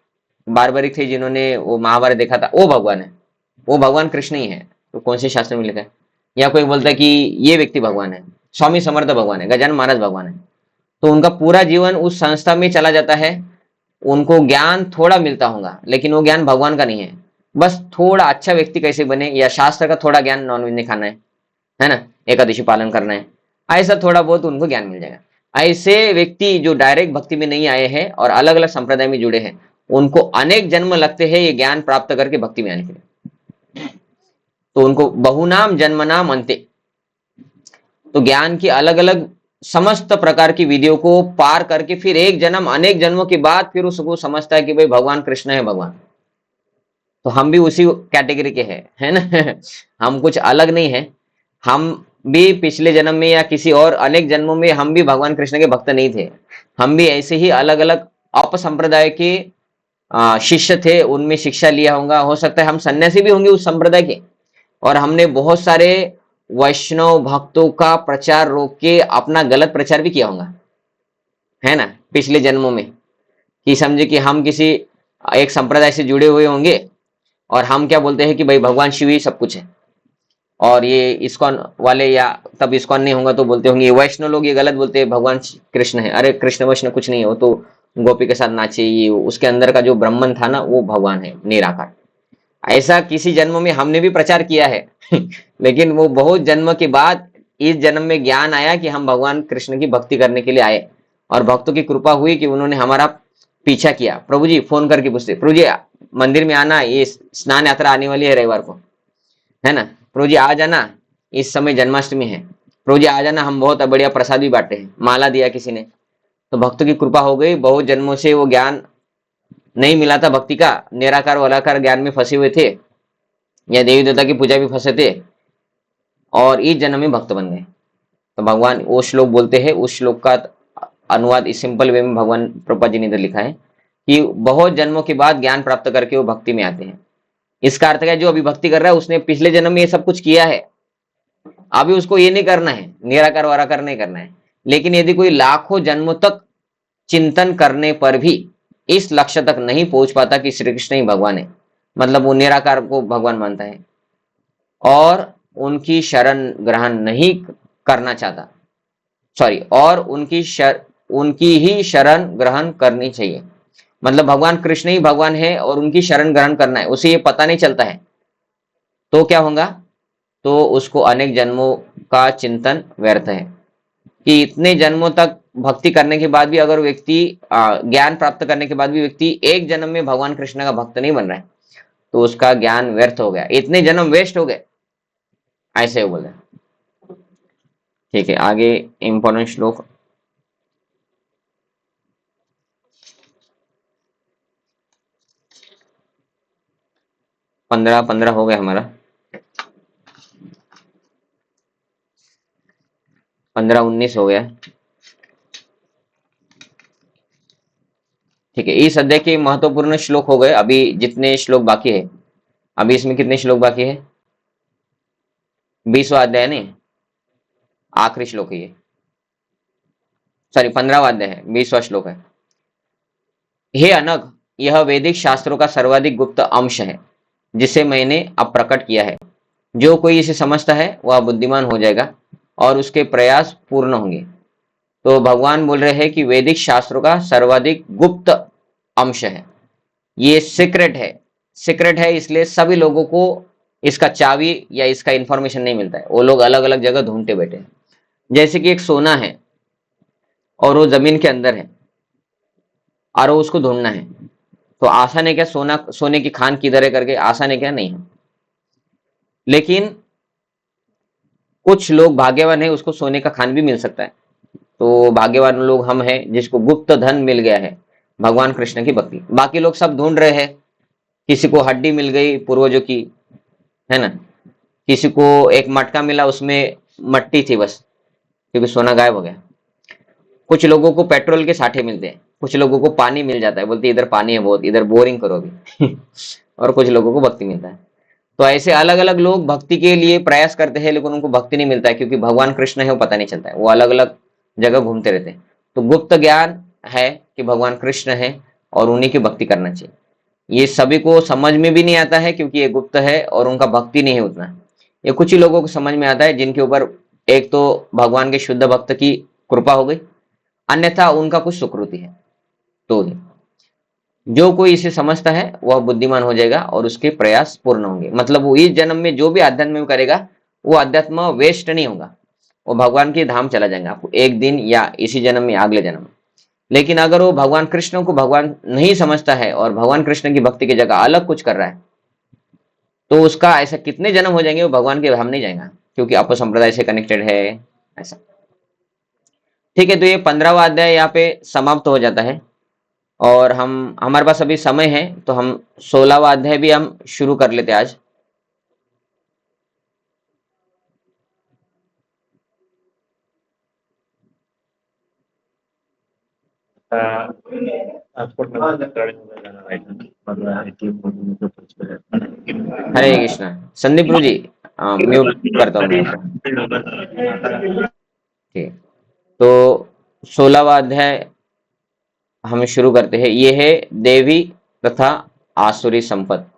बारबरिक थे जिन्होंने वो महाभारत देखा था, वो भगवान है, वो भगवान कृष्ण ही है। तो कौन से शास्त्र में लिखा है? या कोई बोलता है कि ये व्यक्ति भगवान है, स्वामी समर्थ भगवान है, गजानन महाराज भगवान है, तो उनका पूरा जीवन उस संस्था में चला जाता है। उनको ज्ञान थोड़ा मिलता होगा लेकिन वो ज्ञान भगवान का नहीं है, बस थोड़ा अच्छा व्यक्ति कैसे बने, या शास्त्र का थोड़ा ज्ञान, नॉनवेज नहीं खाना है ना, एकादशी पालन करना है, ऐसा थोड़ा बहुत उनको ज्ञान मिल जाएगा। ऐसे व्यक्ति जो डायरेक्ट भक्ति में नहीं आए हैं और अलग अलग संप्रदाय में जुड़े हैं, उनको अनेक जन्म लगते हैं ये ज्ञान प्राप्त करके भक्ति में आने के लिए। तो उनको बहुनाम जन्मनाम अंते, तो ज्ञान की अलग अलग समस्त प्रकार की विधियों को पार करके फिर एक जन्म, अनेक जन्मों के बाद फिर उसको समझता है कि भाई भगवान कृष्ण है भगवान। तो हम भी उसी कैटेगरी के हैं, है ना। हम कुछ अलग नहीं है। हम भी पिछले जन्म में या किसी और अनेक जन्मों में हम भी भगवान कृष्ण के भक्त नहीं थे। हम भी ऐसे ही अलग अलग अपसंप्रदाय के शिष्य थे, उनमें शिक्षा लिया होगा, हो सकता है हम सन्यासी भी होंगे उस संप्रदाय के, और हमने बहुत सारे वैष्णव भक्तों का प्रचार रोक के अपना गलत प्रचार भी किया होगा, है ना, पिछले जन्मों में। कि समझे कि हम किसी एक संप्रदाय से जुड़े हुए होंगे, और हम क्या बोलते हैं कि भाई भगवान शिव ही सब कुछ है, और ये इस्कॉन वाले, या तब इस्कॉन नहीं होगा तो बोलते होंगे, ये वैष्णव लोग ये गलत बोलते हैं भगवान कृष्ण है। अरे कृष्ण वैष्णव कुछ नहीं है, वो तो गोपी के साथ नाचे, ये उसके अंदर का जो ब्रह्मन था ना वो भगवान है निराकार। ऐसा किसी जन्म में हमने भी प्रचार किया है। लेकिन वो बहुत जन्म के बाद इस जन्म में ज्ञान आया कि हम भगवान कृष्ण की भक्ति करने के लिए आए, और भक्तों की कृपा हुई कि उन्होंने हमारा पीछा किया। प्रभु जी फोन करके पूछते, प्रभु जी मंदिर में आना, ये स्नान यात्रा आने वाली है रविवार को, है ना, प्रभु जी आ जाना, इस समय जन्माष्टमी है, प्रभु जी आ जाना, हम बहुत बढ़िया प्रसाद भी बांटे हैं, माला दिया किसी ने। तो भक्तों की कृपा हो गई, बहुत जन्मों से वो ज्ञान नहीं मिला था भक्ति का, निराकार वलाकार ज्ञान में फंसे हुए थे, या देवी देवता की पूजा भी फंसे थे, और इस जन्म में भक्त बन गए। तो भगवान वो श्लोक बोलते हैं, उस श्लोक का अनुवाद इस सिंपल वे में भगवान प्रभुपाद जी ने इधर लिखा है कि बहुत जन्मों के बाद ज्ञान प्राप्त करके वो भक्ति में आते हैं। इसका अर्थ है जो अभी भक्ति कर रहा है उसने पिछले जन्म में ये सब कुछ किया है, अभी उसको ये नहीं करना है, निराकार वराकार नहीं करना है। लेकिन यदि कोई लाखों जन्मों तक चिंतन करने पर भी इस लक्ष्य तक नहीं पहुंच पाता कि श्री कृष्ण ही भगवान है, मतलब वो निराकार को भगवान मानता है और उनकी शरण ग्रहण नहीं करना चाहता, सॉरी, और उनकी ही शरण ग्रहण करनी चाहिए, मतलब भगवान कृष्ण ही भगवान है और उनकी शरण ग्रहण करना है, उसे ये पता नहीं चलता है, तो क्या होगा, तो उसको अनेक जन्मों का चिंतन व्यर्थ है। कि इतने जन्मों तक भक्ति करने के बाद भी अगर व्यक्ति ज्ञान प्राप्त करने के बाद भी व्यक्ति एक जन्म में भगवान कृष्ण का भक्त नहीं बन रहा है, तो उसका ज्ञान व्यर्थ हो गया, इतने जन्म वेस्ट हो गए, ऐसे बोल रहे। ठीक है, आगे इंपॉर्टेंट श्लोक 15 हो गया हमारा, 15-19 हो गया। ठीक है, इस अध्याय के महत्वपूर्ण श्लोक हो गए। अभी जितने श्लोक बाकी है, अभी इसमें कितने श्लोक बाकी है, 20वां अध्याय नहीं, आखिरी श्लोक है ये, सॉरी 15वां अध्याय है, 20वां श्लोक है। हे अनग, यह वैदिक शास्त्रों का सर्वाधिक गुप्त अंश है जिसे मैंने अब प्रकट किया है। जो कोई इसे समझता है वह बुद्धिमान हो जाएगा और उसके प्रयास पूर्ण होंगे। तो भगवान बोल रहे हैं कि वैदिक शास्त्रों का सर्वाधिक गुप्त अंश है, ये सीक्रेट है। सीक्रेट है इसलिए सभी लोगों को इसका चाबी या इसका इंफॉर्मेशन नहीं मिलता है, वो लोग अलग अलग जगह ढूंढते बैठे हैं। जैसे कि एक सोना है और वो जमीन के अंदर है और वो उसको ढूंढना है, तो आसान है क्या सोना, सोने की खान किधर है करके, आसान है क्या, नहीं है। लेकिन कुछ लोग भाग्यवान है, उसको सोने का खान भी मिल सकता है। तो भाग्यवान लोग हम हैं जिसको गुप्त धन मिल गया है भगवान कृष्ण की भक्ति। बाकी लोग सब ढूंढ रहे हैं, किसी को हड्डी मिल गई पूर्वजों की, है ना, किसी को एक मटका मिला उसमें मट्टी थी बस, क्योंकि सोना गायब हो गया। कुछ लोगों को पेट्रोल के साठे मिलते हैं, कुछ लोगों को पानी मिल जाता है, बोलते इधर पानी है बहुत, इधर बोरिंग करो अभी। और कुछ लोगों को भक्ति मिलता है। तो ऐसे अलग अलग लोग भक्ति के लिए प्रयास करते हैं, लेकिन उनको भक्ति नहीं मिलता है, क्योंकि भगवान कृष्ण है वो पता नहीं चलता है, वो अलग अलग जगह घूमते रहते हैं। तो गुप्त ज्ञान है कि भगवान कृष्ण है और उन्हीं की भक्ति करना चाहिए। ये सभी को समझ में भी नहीं आता है, क्योंकि ये गुप्त है और उनका भक्ति नहीं है उतना। ये कुछ ही लोगों को समझ में आता है जिनके ऊपर एक तो भगवान के शुद्ध भक्त की कृपा हो गई, अन्यथा उनका कुछ सुकृति है। तो जो कोई इसे समझता है वह बुद्धिमान हो जाएगा और उसके प्रयास पूर्ण होंगे, मतलब वो इस जन्म में जो भी अध्यात्म में करेगा वो अध्यात्म वेस्ट नहीं होगा, वो भगवान के धाम चला जाएगा आपको एक दिन, या इसी जन्म में अगले जन्म में। लेकिन अगर वो भगवान कृष्ण को भगवान नहीं समझता है और भगवान कृष्ण की भक्ति की जगह अलग कुछ कर रहा है, तो उसका ऐसा कितने जन्म हो जाएंगे वो भगवान के धाम नहीं जाएगा, क्योंकि अपो संप्रदाय से कनेक्टेड है ऐसा। ठीक है, तो ये 15वां अध्याय यहाँ पे समाप्त हो जाता है। और हम हमारे पास अभी समय है तो हम 16वां अध्याय भी हम शुरू कर लेते आज। हरे कृष्णा। संदीप गुरु जी, म्यूट करता हूँ मैं आपको। ठीक, तो 16वां अध्याय हम शुरू करते हैं। ये है देवी तथा आसुरी संपद।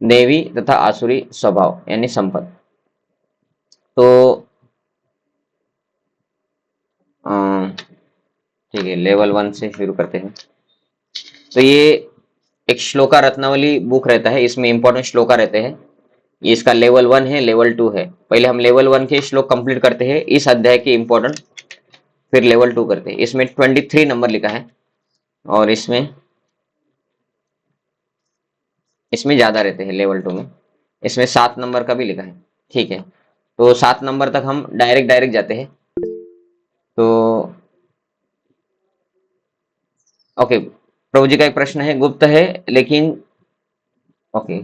देवी तथा आसुरी स्वभाव यानी संपद। तो ठीक है, लेवल 1 से शुरू करते हैं। तो ये एक श्लोका रत्नावली बुक रहता है, इसमें इंपॉर्टेंट श्लोका रहते हैं। ये इसका लेवल 1 है, लेवल 2 है। पहले हम लेवल 1 के श्लोक कंप्लीट करते हैं, इस अध्याय के इंपॉर्टेंट, फिर लेवल 2 करते हैं। इसमें 23 नंबर लिखा है और इसमें इसमें ज्यादा रहते हैं लेवल 2 में। इसमें 7 नंबर का भी लिखा है। ठीक है, तो 7 नंबर तक हम डायरेक्ट डायरेक्ट जाते हैं। तो ओके, प्रभु जी का एक प्रश्न है, गुप्त है लेकिन, ओके,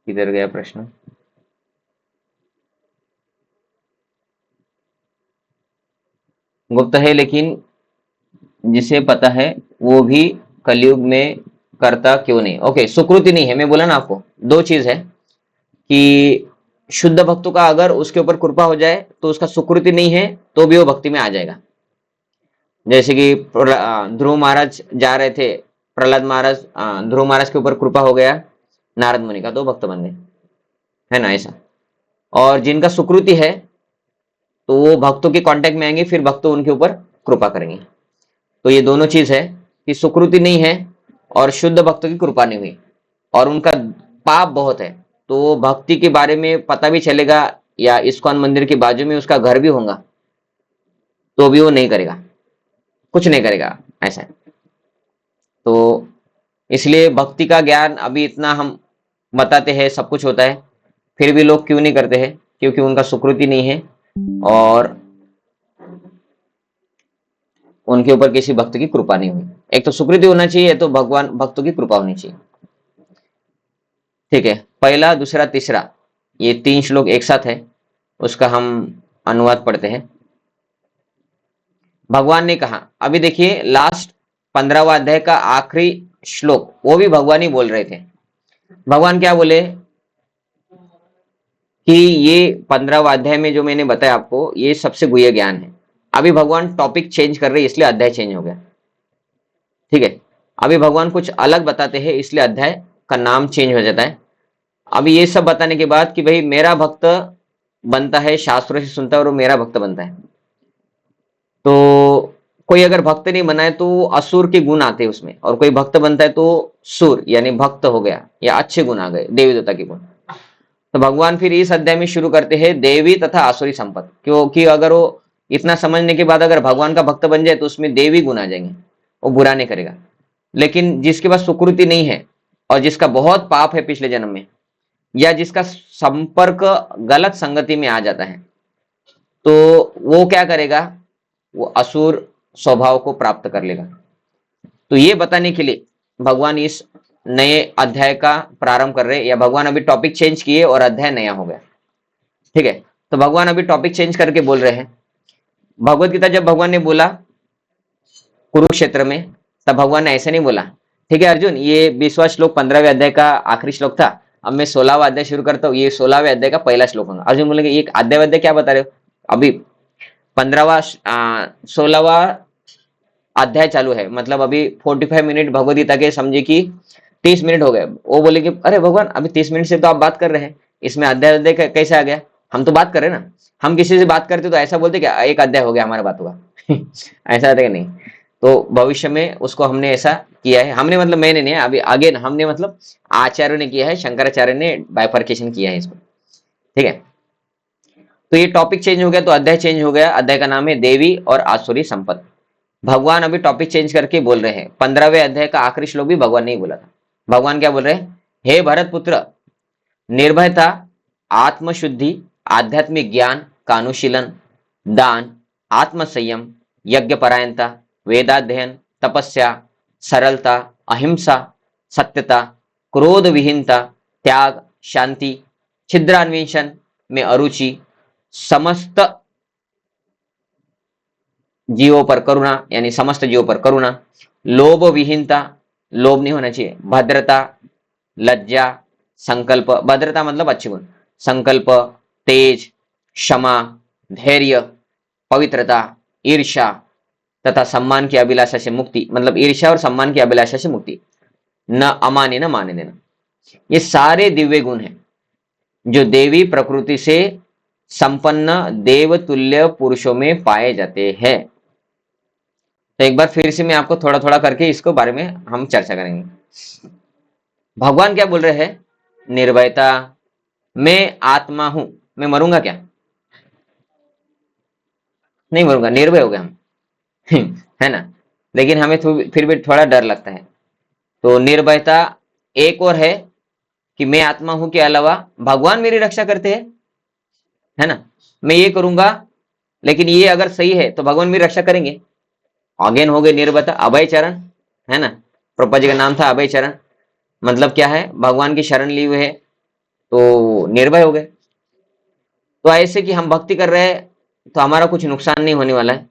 किधर गया प्रश्न? गुप्त है लेकिन जिसे पता है वो भी कलयुग में करता क्यों नहीं? ओके, सुकृति नहीं है। मैं बोला ना आपको, दो चीज है कि शुद्ध भक्तों का अगर उसके ऊपर कृपा हो जाए तो उसका सुकृति नहीं है तो भी वो भक्ति में आ जाएगा। जैसे कि ध्रुव महाराज जा रहे थे, प्रहलाद महाराज, ध्रुव महाराज के ऊपर कृपा हो गया नारद मुनि का, तो भक्त बन गए, है ना ऐसा। और जिनका सुकृति है तो वो भक्तों के कांटेक्ट में आएंगे, फिर भक्त उनके ऊपर कृपा करेंगे। तो ये दोनों चीज है कि सुकृति नहीं है और शुद्ध भक्त की कृपा नहीं हुई और उनका पाप बहुत है, तो वो भक्ति के बारे में पता भी चलेगा या इस्कॉन मंदिर के बाजू में उसका घर भी होगा तो भी वो नहीं करेगा, कुछ नहीं करेगा, ऐसा है। तो इसलिए भक्ति का ज्ञान अभी इतना हम बताते हैं, सब कुछ होता है, फिर भी लोग क्यों नहीं करते हैं? क्योंकि उनका सुकृति नहीं है और उनके ऊपर किसी भक्त की कृपा नहीं हुई। एक तो सुकृति होना चाहिए, तो भगवान भक्तों की कृपा होनी चाहिए। ठीक है, पहला दूसरा तीसरा ये 3 श्लोक एक साथ है, उसका हम अनुवाद पढ़ते हैं। भगवान ने कहा, अभी देखिए लास्ट 15वां अध्याय का आखिरी श्लोक वो भी भगवान ही बोल रहे थे। भगवान क्या बोले कि ये 15वां अध्याय में जो मैंने बताया आपको, ये सबसे गुह्य ज्ञान है। अभी भगवान टॉपिक चेंज कर रहे हैं, इसलिए अध्याय चेंज हो गया। ठीक है, अभी भगवान कुछ अलग बताते हैं, इसलिए अध्याय का नाम चेंज हो जाता है। अभी ये सब बताने के बाद कि भाई मेरा भक्त बनता है, शास्त्रों से सुनता है और वो मेरा भक्त बनता है। तो कोई अगर भक्त नहीं बना है तो असुर के गुण आते हैं उसमें, और कोई भक्त बनता है तो सुर यानी भक्त हो गया या अच्छे गुण आ गए, देवी देवता के गुण। तो भगवान फिर इस अध्याय में शुरू करते हैं देवी तथा आसुरी संपद, क्योंकि अगर वो इतना समझने के बाद अगर भगवान का भक्त बन जाए तो उसमें देवी गुण आ जाएंगे, वो बुरा नहीं करेगा। लेकिन जिसके पास सुकृति नहीं है और जिसका बहुत पाप है पिछले जन्म में, या जिसका संपर्क गलत संगति में आ जाता है, तो वो क्या करेगा? वो असुर स्वभाव को प्राप्त कर लेगा। तो ये बताने के लिए भगवान इस नए अध्याय का प्रारंभ कर रहे हैं, या भगवान अभी टॉपिक चेंज किए और अध्याय नया हो गया। ठीक है, तो भगवान अभी टॉपिक चेंज करके बोल रहे हैं। भगवत गीता जब भगवान ने बोला कुरुक्षेत्र में, तब भगवान ने ऐसे नहीं बोला, ठीक है अर्जुन, ये 20वां श्लोक 15वें अध्याय का आखिरी श्लोक था, अब मैं 16वां अध्याय शुरू करता हूँ, ये 16वें अध्याय का पहला श्लोक होगा। अर्जुन बोलेंगे ये अध्याय क्या बता रहे हो? अभी 15वां 16वां अध्याय चालू है, मतलब अभी 45 मिनट भगवद गीता के समझे कि 30 मिनट हो गए। वो बोले कि अरे भगवान, अभी 30 मिनट से तो आप बात कर रहे हैं, इसमें अध्याय अध्याय कैसे आ गया? हम तो बात कर रहे हैं ना, हम किसी से बात करते तो ऐसा बोलते क्या एक अध्याय हो गया हमारा बात हुआ ऐसा होता है नहीं। तो भविष्य में उसको हमने ऐसा किया है, हमने मतलब मैंने नहीं, अभी आगे हमने मतलब आचार्य ने किया है, शंकराचार्य ने बाइफर्केशन किया है इसको। ठीक है, तो ये टॉपिक चेंज हो गया तो अध्याय चेंज हो गया। अध्याय का नाम है देवी और आसुरी संपत्ति। भगवान अभी टॉपिक चेंज करके बोल रहे हैं, 15वें अध्याय का आखिरी श्लोक भी भगवान ने ही बोला था। भगवान क्या बोल रहे हैं? हे भरत पुत्र, निर्भयता, आत्मशुद्धि, आध्यात्मिक ज्ञान का अनुशीलन दान, आत्मसंयम, यज्ञपरायणता, वेदाध्ययन, तपस्या, सरलता, अहिंसा, सत्यता, क्रोध विहीनता, त्याग, शांति, छिद्रान्वेषण में अरुचि, समस्त जीवों पर करुणा यानी समस्त जीवों पर करुणा, लोभ विहीनता, लोभ नहीं होना चाहिए, भद्रता, लज्जा, संकल्प, भद्रता मतलब अच्छे गुण, संकल्प, तेज, क्षमा, धैर्य, पवित्रता, ईर्ष्या तथा सम्मान की अभिलाषा से मुक्ति, मतलब ईर्ष्या और सम्मान की अभिलाषा से मुक्ति, न अमान्य न माने देना। ये सारे दिव्य गुण हैं जो देवी प्रकृति से संपन्न देवतुल्य पुरुषों में पाए जाते हैं। तो एक बार फिर से मैं आपको थोड़ा थोड़ा करके इसको बारे में हम चर्चा करेंगे। भगवान क्या बोल रहे हैं? निर्भयता, मैं आत्मा हूं, मैं मरूंगा क्या? नहीं मरूंगा, निर्भय हो गए हम है ना। लेकिन हमें फिर भी थोड़ा डर लगता है। तो निर्भयता एक और है कि मैं आत्मा हूं के अलावा भगवान मेरी रक्षा करते हैं, है ना। मैं ये करूंगा लेकिन ये अगर सही है तो भगवान मेरी रक्षा करेंगे। अगेन हो गए निर्भयता, अभय चरण, है ना। प्रभुपा जी का नाम था अभय चरण, मतलब क्या है? भगवान की शरण ली हुए है तो निर्भय हो गए। तो ऐसे कि हम भक्ति कर रहे हैं तो हमारा कुछ नुकसान नहीं होने वाला है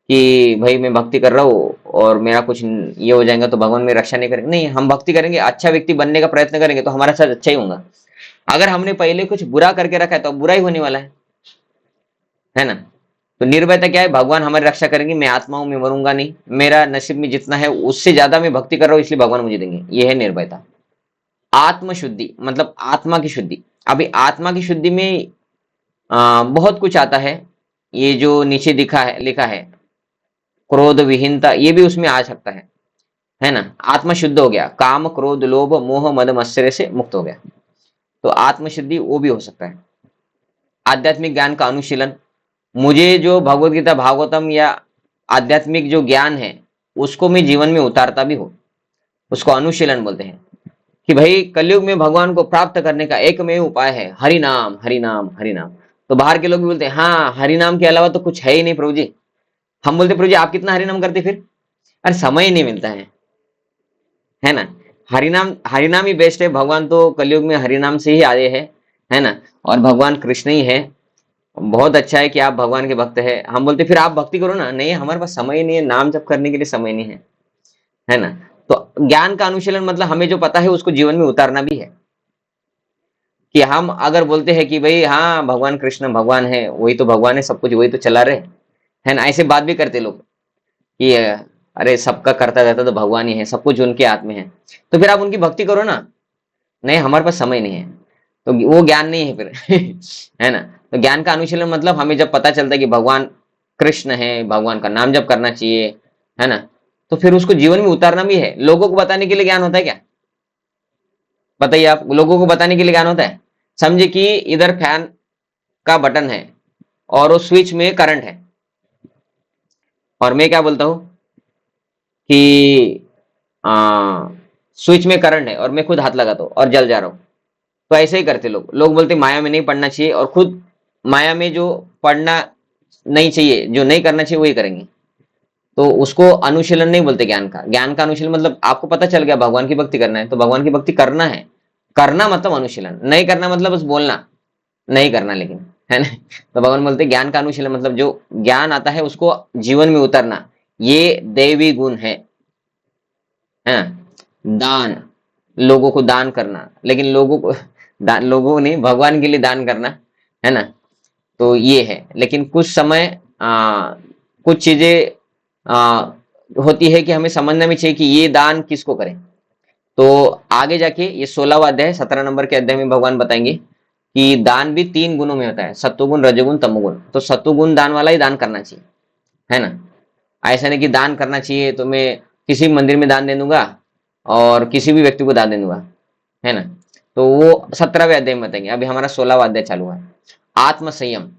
कि भाई मैं भक्ति कर रहा हूँ और मेरा कुछ ये हो जाएगा तो भगवान मेरी रक्षा नहीं करेंगे। नहीं, हम भक्ति करेंगे, अच्छा व्यक्ति बनने का प्रयत्न करेंगे तो हमारा साथ अच्छा ही होगा। अगर हमने पहले कुछ बुरा करके रखा है तो बुरा ही होने वाला है ना। तो निर्भयता क्या है? भगवान हमारी रक्षा करेंगे, मैं आत्मा हूं, मैं मरूंगा नहीं, मेरा नसीब में जितना है उससे ज्यादा मैं भक्ति कर रहा हूँ इसलिए भगवान मुझे देंगे। ये है निर्भयता। आत्मशुद्धि मतलब आत्मा की शुद्धि। अभी आत्मा की शुद्धि में बहुत कुछ आता है। ये जो नीचे दिखा है, लिखा है क्रोध विहीनता, ये भी उसमें आ सकता है ना। आत्मा शुद्ध हो गया, काम क्रोध लोभ मोह मद मत्सर्य से मुक्त हो गया, तो आत्मशुद्धि वो भी हो सकता है। आध्यात्मिक ज्ञान का अनुशीलन, मुझे जो भगवत गीता भागवतम या आध्यात्मिक जो ज्ञान है उसको मैं जीवन में उतारता भी हूँ, उसको अनुशीलन बोलते हैं। कि भाई कलयुग में भगवान को प्राप्त करने का एकमेव उपाय है हरि नाम हरि नाम हरि नाम। तो बाहर के लोग भी बोलते हैं हाँ हरि नाम के अलावा तो कुछ है ही नहीं प्रभु जी। हम बोलते प्रभु जी आप कितना हरि नाम करते फिर? अरे समय ही नहीं मिलता है ना। हरिनाम ही बेस्ट है। भगवान तो कलयुग में हरिनाम से ही आए हैं, है ना। और भगवान कृष्ण ही है। बहुत अच्छा है कि आप भगवान के भक्त है। हम बोलते फिर आप भक्ति करो ना, नहीं हमारे पास समय ही नहीं है, नाम जप करने के लिए समय नहीं है ना। तो ज्ञान का अनुशीलन मतलब हमें जो पता है उसको जीवन में उतारना भी है। कि हम अगर बोलते हैं कि भाई हाँ भगवान कृष्ण भगवान है, वही तो भगवान है, सब कुछ वही तो चला रहे, है ना। ऐसे बात भी करते लोग कि अरे सबका करता रहता तो भगवान ही है, सब कुछ उनके हाथ में है, तो फिर आप उनकी भक्ति करो ना। नहीं हमारे पास समय नहीं है, तो वो ज्ञान नहीं है फिर है ना। तो ज्ञान का अनुशीलन मतलब हमें जब पता चलता है कि भगवान कृष्ण है, भगवान का नाम जप करना चाहिए, है ना, तो फिर उसको जीवन में उतारना भी है। लोगों को बताने के लिए ज्ञान होता है क्या? बताइए आप, लोगों को बताने के लिए ज्ञान होता है? समझे कि इधर फैन का बटन है और उस स्विच में करंट है, और मैं क्या बोलता हूं कि स्विच में करंट है और मैं खुद हाथ लगाता हूँ और जल जा रहा हूँ। तो ऐसे ही करते लोग। लोग बोलते माया में नहीं पढ़ना चाहिए और खुद माया में जो पढ़ना नहीं चाहिए, जो नहीं करना चाहिए वही करेंगे। तो उसको अनुशीलन नहीं बोलते ज्ञान का। ज्ञान का अनुशीलन मतलब आपको पता चल गया भगवान की भक्ति करना है तो भगवान की भक्ति करना है। करना मतलब अनुशीलन, नहीं करना मतलब बस बोलना नहीं करना, लेकिन है ना। तो भगवान बोलते ज्ञान का अनुशीलन मतलब जो ज्ञान आता है उसको जीवन में उतारना, ये दैवी गुण है। दान, लोगों को दान करना, लेकिन लोगों को लोगों को नहीं, भगवान के लिए दान करना, है ना। तो ये है। लेकिन कुछ समय कुछ चीजें होती है कि हमें समझना भी चाहिए कि ये दान किसको करें। तो आगे जाके ये 16वां अध्याय 17 नंबर के अध्याय में भगवान बताएंगे कि दान भी 3 गुणों में होता है, सत्वगुण रजोगुण तमोगुण। तो सत्वगुण दान वाला ही दान करना चाहिए, है ना। ऐसा नहीं कि दान करना चाहिए तो मैं किसी मंदिर में दान दे दूंगा और किसी भी व्यक्ति को दान दे दूंगा, है ना। तो वो 17वें अध्याय में बताएंगे। अभी हमारा 16वां अध्याय चालू है। आत्म संयम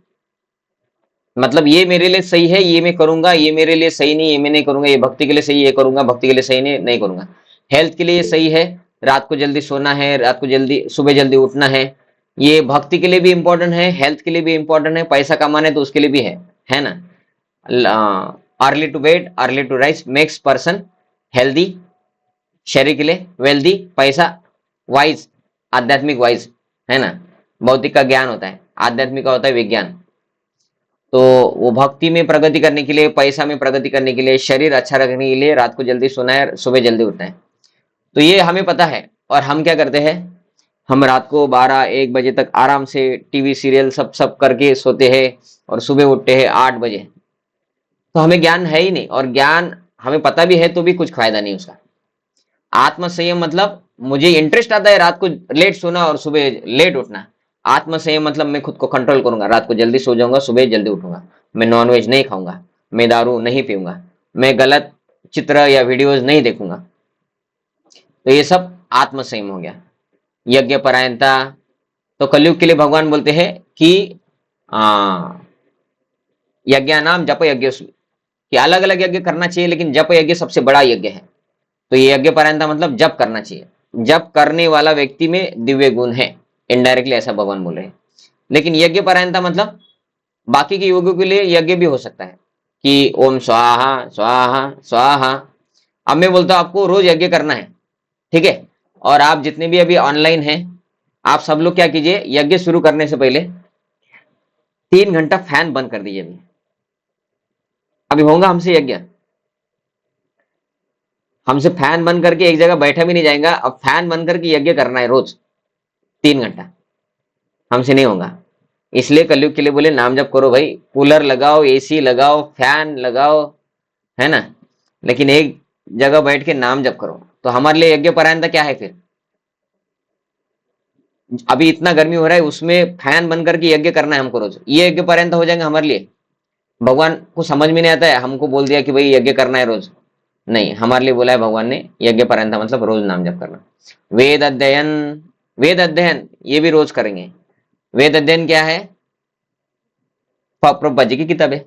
मतलब ये मेरे लिए सही है ये मैं करूंगा, ये मेरे लिए सही नहीं ये मैं नहीं करूंगा, ये भक्ति के लिए सही ये करूंगा, भक्ति के लिए सही नहीं करूंगा। हेल्थ के लिए ये सही है, रात को जल्दी सोना है, रात को जल्दी सुबह जल्दी उठना है, ये भक्ति के लिए भी इंपॉर्टेंट है, हेल्थ के लिए भी इंपॉर्टेंट है, पैसा कमाना है तो उसके लिए भी है। है ना। Early to bed early to rise makes person healthy, शरीर के लिए वेल्दी, पैसा वाइज, आध्यात्मिक वाइज, है ना। भौतिक का ज्ञान होता है, आध्यात्मिक का होता है विज्ञान। तो वो भक्ति में प्रगति करने के लिए, पैसा में प्रगति करने के लिए, शरीर अच्छा रखने के लिए रात को जल्दी सोना है, सुबह जल्दी उठना है। तो ये हमें पता है, और हम क्या करते हैं, हम रात को 12-1 बजे तक आराम से टीवी सीरियल सब सब करके सोते हैं और सुबह उठते हैं 8 बजे। तो हमें ज्ञान है ही नहीं, और ज्ञान हमें पता भी है तो भी कुछ फायदा नहीं उसका। आत्म संयम मतलब मुझे इंटरेस्ट आता है रात को लेट सोना और सुबह लेट उठना। आत्म संयम मतलब मैं खुद को कंट्रोल करूंगा, रात को जल्दी सो जाऊंगा, सुबह जल्दी उठूंगा, मैं नॉनवेज नहीं खाऊंगा, मैं दारू नहीं पीऊंगा, मैं गलत चित्र या वीडियोज नहीं देखूंगा। तो ये सब आत्म संयम हो गया। यज्ञ परायणता, तो कलयुग के लिए भगवान बोलते हैं कि यज्ञ नाम जप यज्ञ, कि अलग अलग यज्ञ करना चाहिए लेकिन जप यज्ञ सबसे बड़ा यज्ञ है। तो ये यज्ञ परायणता मतलब जप करना चाहिए, जप करने वाला व्यक्ति में दिव्य गुण है, इनडायरेक्टली ऐसा भगवान बोल रहे हैं। लेकिन यज्ञ परायणता मतलब बाकी के योगों के लिए यज्ञ भी हो सकता है कि ओम स्वाहा स्वाहा स्वाहा। अब मैं बोलता हूं आपको रोज यज्ञ करना है, ठीक है। और आप जितने भी अभी ऑनलाइन हैं, आप सब लोग क्या कीजिए, यज्ञ शुरू करने से पहले 3 घंटा फैन बंद कर दीजिए। अभी होगा हमसे यज्ञ, हमसे फैन बंद करके एक जगह बैठा भी नहीं जाएगा। अब फैन बंद करके यज्ञ करना है रोज 3 घंटा, हमसे नहीं होगा। इसलिए कलयुग के लिए बोले नाम जप करो भाई, कूलर लगाओ, एसी लगाओ, फैन लगाओ, है ना, लेकिन एक जगह बैठ के नाम जप करो। तो हमारे लिए यज्ञ परायणता क्या है फिर? अभी इतना गर्मी हो रहा है, उसमें फैन बंद करके यज्ञ करना है हमको रोज, ये यज्ञ परायणता हो जाएगा हमारे लिए? भगवान को समझ में नहीं आता है, हमको बोल दिया कि भाई यज्ञ करना है रोज। नहीं, हमारे लिए बोला है भगवान ने यज्ञ परायणता मतलब रोज नाम जप करना। वेद अध्ययन, वेद अध्ययन ये भी रोज करेंगे। वेद अध्ययन क्या है? प्रभुपाद जी की किताबें,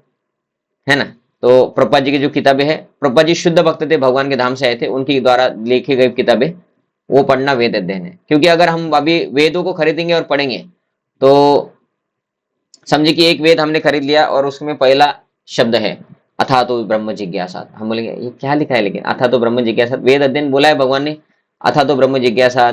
है ना। तो प्रभुपाद जी की जो किताबें है, प्रभुपाद जी शुद्ध भक्त थे, भगवान के धाम से आए थे, उनकी द्वारा लिखी गई किताबें, वो पढ़ना वेद अध्ययन है। क्योंकि अगर हम अभी वेदों को खरीदेंगे और पढ़ेंगे तो समझे कि एक वेद हमने खरीद लिया और उसमें पहला शब्द है अथा तो ब्रह्म जिज्ञासा, हम बोलेंगे ये क्या लिखा है, लेकिन अथा तो ब्रह्म जिज्ञासा, वेद अध्ययन बोला है भगवान ने, अथा तो ब्रह्म जिज्ञासा।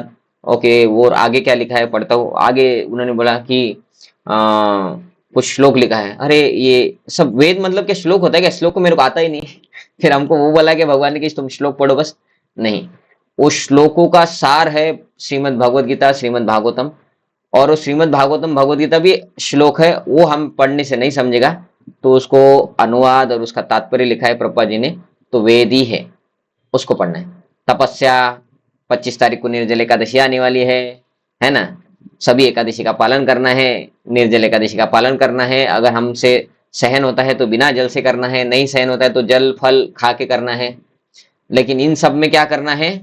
ओके, वो आगे क्या लिखा है पढ़ता हूँ, आगे उन्होंने बोला कि कुछ श्लोक लिखा है। अरे ये सब वेद मतलब क्या श्लोक होता है क्या? श्लोक को मेरे को आता ही नहीं फिर हमको वो बोला कि भगवान ने कि तुम श्लोक पढ़ो बस, नहीं, वो श्लोकों का सार है श्रीमद् भगवद गीता, श्रीमद् भागवतम। और वो श्रीमद् भागवतम भगवद गीता भी श्लोक है, वो हम पढ़ने से नहीं समझेगा, तो उसको अनुवाद और उसका तात्पर्य लिखा है प्रभुपाद जी ने, तो वेद ही है, उसको पढ़ना है। तपस्या, 25 तारीख को निर्जल एकादशी आने वाली है ना। सभी एकादशी का पालन करना है, निर्जल एकादशी का पालन करना है। अगर हमसे सहन होता है तो बिना जल से करना है, नहीं सहन होता है तो जल फल खा के करना है। लेकिन इन सब में क्या करना है?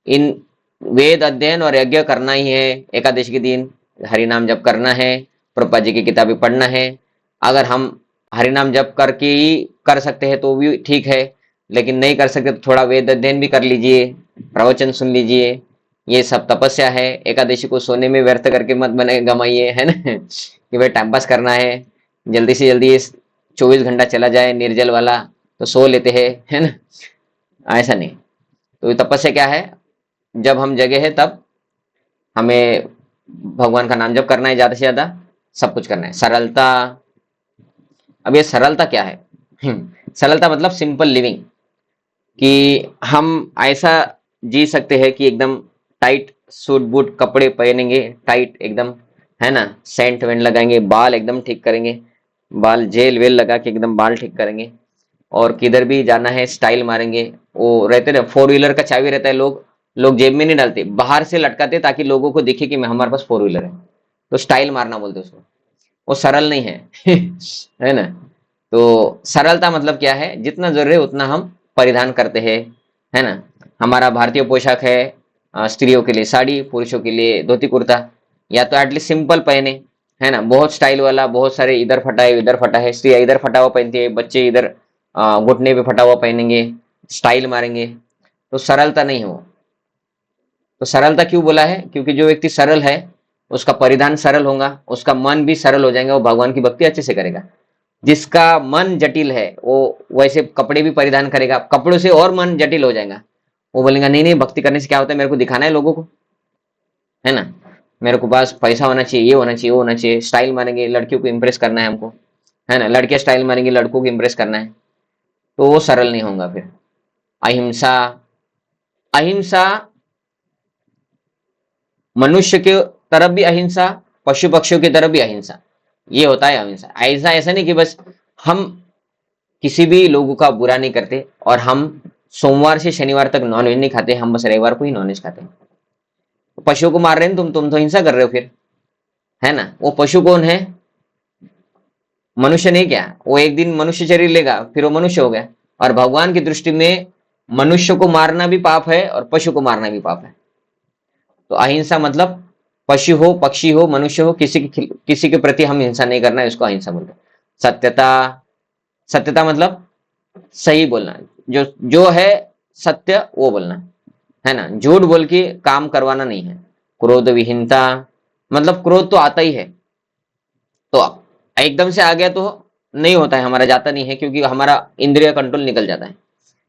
इन वेद अध्ययन और यज्ञ करना ही है। एकादशी के दिन हरि नाम जप करना है, प्रभुपाद जी की किताबें पढ़ना है। अगर हम हरि नाम जप करके ही कर सकते हैं तो भी ठीक है, लेकिन नहीं कर सकते तो थोड़ा वेद अध्ययन भी कर लीजिए, प्रवचन सुन लीजिए, ये सब तपस्या है। एकादशी को सोने में व्यर्थ करके मत बने गमाइए, है ना कि भाई टाइम पास करना है, जल्दी से जल्दी 24 घंटा चला जाए निर्जल वाला, तो सो लेते हैं, है ना। ऐसा नहीं। तो तपस्या क्या है? जब हम जगे हैं तब हमें भगवान का नाम जप करना है, ज्यादा से ज्यादा सब कुछ करना है। सरलता, अब ये सरलता क्या है? सरलता मतलब सिंपल लिविंग, कि हम ऐसा जी सकते हैं कि एकदम टाइट सूट बूट कपड़े पहनेंगे, टाइट एकदम, है ना, सेंट वेंट लगाएंगे, बाल एकदम ठीक करेंगे, बाल जेल वेल लगा के एकदम बाल ठीक करेंगे, और किधर भी जाना है स्टाइल मारेंगे। वो रहते ना 4 व्हीलर का चाबी रहता है, लोग लोग जेब में नहीं डालते, बाहर से लटकाते ताकि लोगों को दिखे कि मैं हमारे पास 4 व्हीलर है, तो स्टाइल मारना बोलते उसको। वो सरल नहीं है है ना। तो सरलता मतलब क्या है? जितना जरूरी है उतना हम परिधान करते हैं, है ना। हमारा भारतीय पोशाक है, स्त्रियों के लिए साड़ी, पुरुषों के लिए धोती कुर्ता, या तो एटलीस्ट सिंपल पहने, है ना। बहुत स्टाइल वाला, बहुत सारे इधर फटा है इधर फटा है, स्त्रियां इधर फटा हुआ पहनती है, बच्चे इधर घुटने पे फटा हुआ पहनेंगे, स्टाइल मारेंगे, तो सरलता नहीं हो। तो सरलता क्यों बोला है? क्योंकि जो व्यक्ति सरल है उसका परिधान सरल होगा, उसका मन भी सरल हो जाएगा, वो भगवान की भक्ति अच्छे से करेगा। जिसका मन जटिल है वो वैसे कपड़े भी परिधान करेगा, कपड़ों से और मन जटिल हो जाएगा। वो बोलेगा नहीं नहीं, भक्ति करने से क्या होता है, मेरे को दिखाना है लोगों को, है ना, मेरे को पास पैसा होना चाहिए, ये होना चाहिए, वो होना चाहिए, स्टाइल मारेंगे, लड़कियों को इम्प्रेस करना है हमको, है ना, लड़कियां स्टाइल मारेंगी, लड़कों को इम्प्रेस करना है, तो वो सरल नहीं होगा फिर। अहिंसा, अहिंसा मनुष्य के तरफ भी अहिंसा, पशु पक्षियों की तरफ भी अहिंसा, ये होता है अहिंसा। ऐसा ऐसा नहीं कि बस हम किसी भी लोगों का बुरा नहीं करते और हम सोमवार से शनिवार तक नॉनवेज नहीं खाते, हम बस रविवार को ही नॉनवेज खाते हैं। पशुओं को मार रहे हैं तुम तो हिंसा कर रहे हो फिर, है ना। वो पशु कौन है, मनुष्य नहीं क्या, वो एक दिन मनुष्य शरीर लेगा फिर वो मनुष्य हो गया। और भगवान की दृष्टि में मनुष्य को मारना भी पाप है और पशु को मारना भी पाप है। तो अहिंसा मतलब पशु हो, पक्षी हो, मनुष्य हो, किसी के प्रति हम हिंसा नहीं करना है, इसको अहिंसा बोलते हैं। सत्यता, सत्यता मतलब सही बोलना, जो जो है सत्य वो बोलना, है ना, झूठ बोल के काम करवाना नहीं है। क्रोध विहीनता मतलब क्रोध तो आता ही है, तो एकदम से आ गया तो नहीं होता है, हमारा जाता नहीं है, क्योंकि हमारा इंद्रिय कंट्रोल निकल जाता है।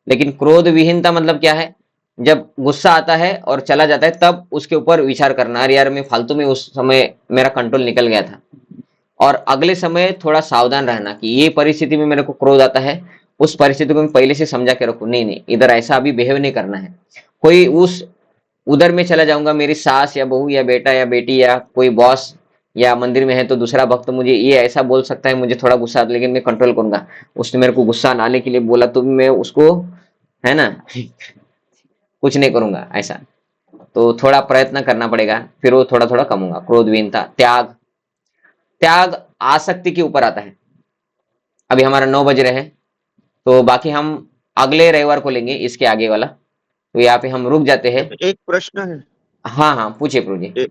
लेकिन क्रोध विहीनता मतलब क्या है, जब गुस्सा आता है और चला जाता है तब उसके ऊपर विचार करना, अरे यार मैं फालतू में उस समय मेरा कंट्रोल निकल गया था, और अगले समय थोड़ा सावधान रहना कि ये परिस्थिति में मेरे को क्रोध आता है, उस परिस्थिति को मैं पहले से समझा के रखूं, नहीं नहीं इधर ऐसा अभी बिहेव नहीं करना है। कोई उस उधर में चला जाऊंगा, मेरी सास या बहू या बेटा या बेटी या कोई बॉस या मंदिर में है तो दूसरा भक्त मुझे ये ऐसा बोल सकता है, मुझे थोड़ा गुस्सा आता है, लेकिन मैं कंट्रोल करूंगा। उसने मेरे को गुस्सा आने के लिए बोला तो मैं उसको, है ना, कुछ नहीं करूंगा ऐसा। तो थोड़ा प्रयत्न करना पड़ेगा, फिर वो थोड़ा थोड़ा कम होगा। क्रोध विहीनता। त्याग, त्याग आसक्ति के ऊपर आता है। अभी हमारा 9 बज रहे हैं, तो बाकी हम अगले रविवार को लेंगे इसके आगे वाला, तो यहाँ पे हम रुक जाते हैं।
एक प्रश्न है।
हाँ हाँ, पूछिए पूछिए,
ए,
पूछिए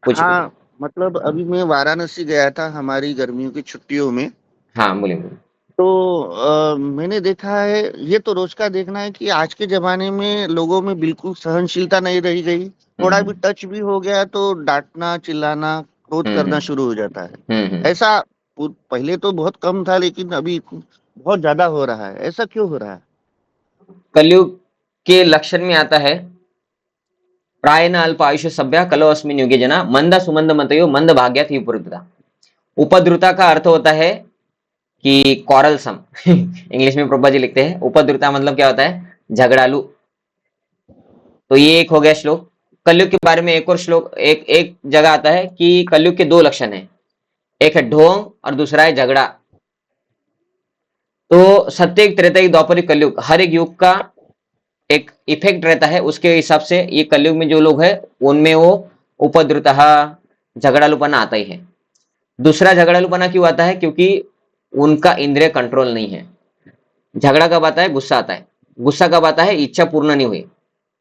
पूछिए।
हाँ, मतलब अभी मैं वाराणसी गया था हमारी गर्मियों की छुट्टियों में।
हाँ बोलिए बोलिए।
तो मैंने देखा है, ये तो रोज का देखना है कि आज के जमाने में लोगों में बिल्कुल सहनशीलता नहीं रही गई। थोड़ा भी
हम्म
टच भी हो गया तो डांटना, चिल्लाना, क्रोध
हम्म
करना
हम्म
शुरू हो जाता है।
हम्म।
ऐसा पहले तो बहुत कम था, लेकिन अभी बहुत ज्यादा हो रहा है। ऐसा क्यों हो रहा है?
कलयुग के लक्षण में आता है, प्रायेण अल्प आयुष्य सभ्य कलो अस्मिन् युगे जना मंद सुमंद मतयो मंद भाग्या थी उपद्रुता। उपद्रुता का अर्थ होता है कि कॉरलसम। इंग्लिश में प्रभा जी लिखते हैं उपद्रुता मतलब क्या होता है, झगड़ालू। तो ये एक हो गया श्लोक। कलयुग के बारे में एक और श्लोक, एक एक जगह आता है कि कलयुग के 2 लक्षण हैं, एक है ढोंग और दूसरा है झगड़ा। तो सत्ययुग, त्रेतायुग, द्वापरयुग, कलयुग, हर एक युग का एक इफेक्ट रहता है, उसके हिसाब से ये कलयुग में जो लोग हैं उनमें वो उपद्रुतः, झगड़ालूपना आता ही है। दूसरा झगड़ालूपना क्यों आता है, क्योंकि उनका इंद्रिय कंट्रोल नहीं है। झगड़ा कब आता है, गुस्सा आता है। गुस्सा कब आता है, इच्छा पूर्ण नहीं हुई।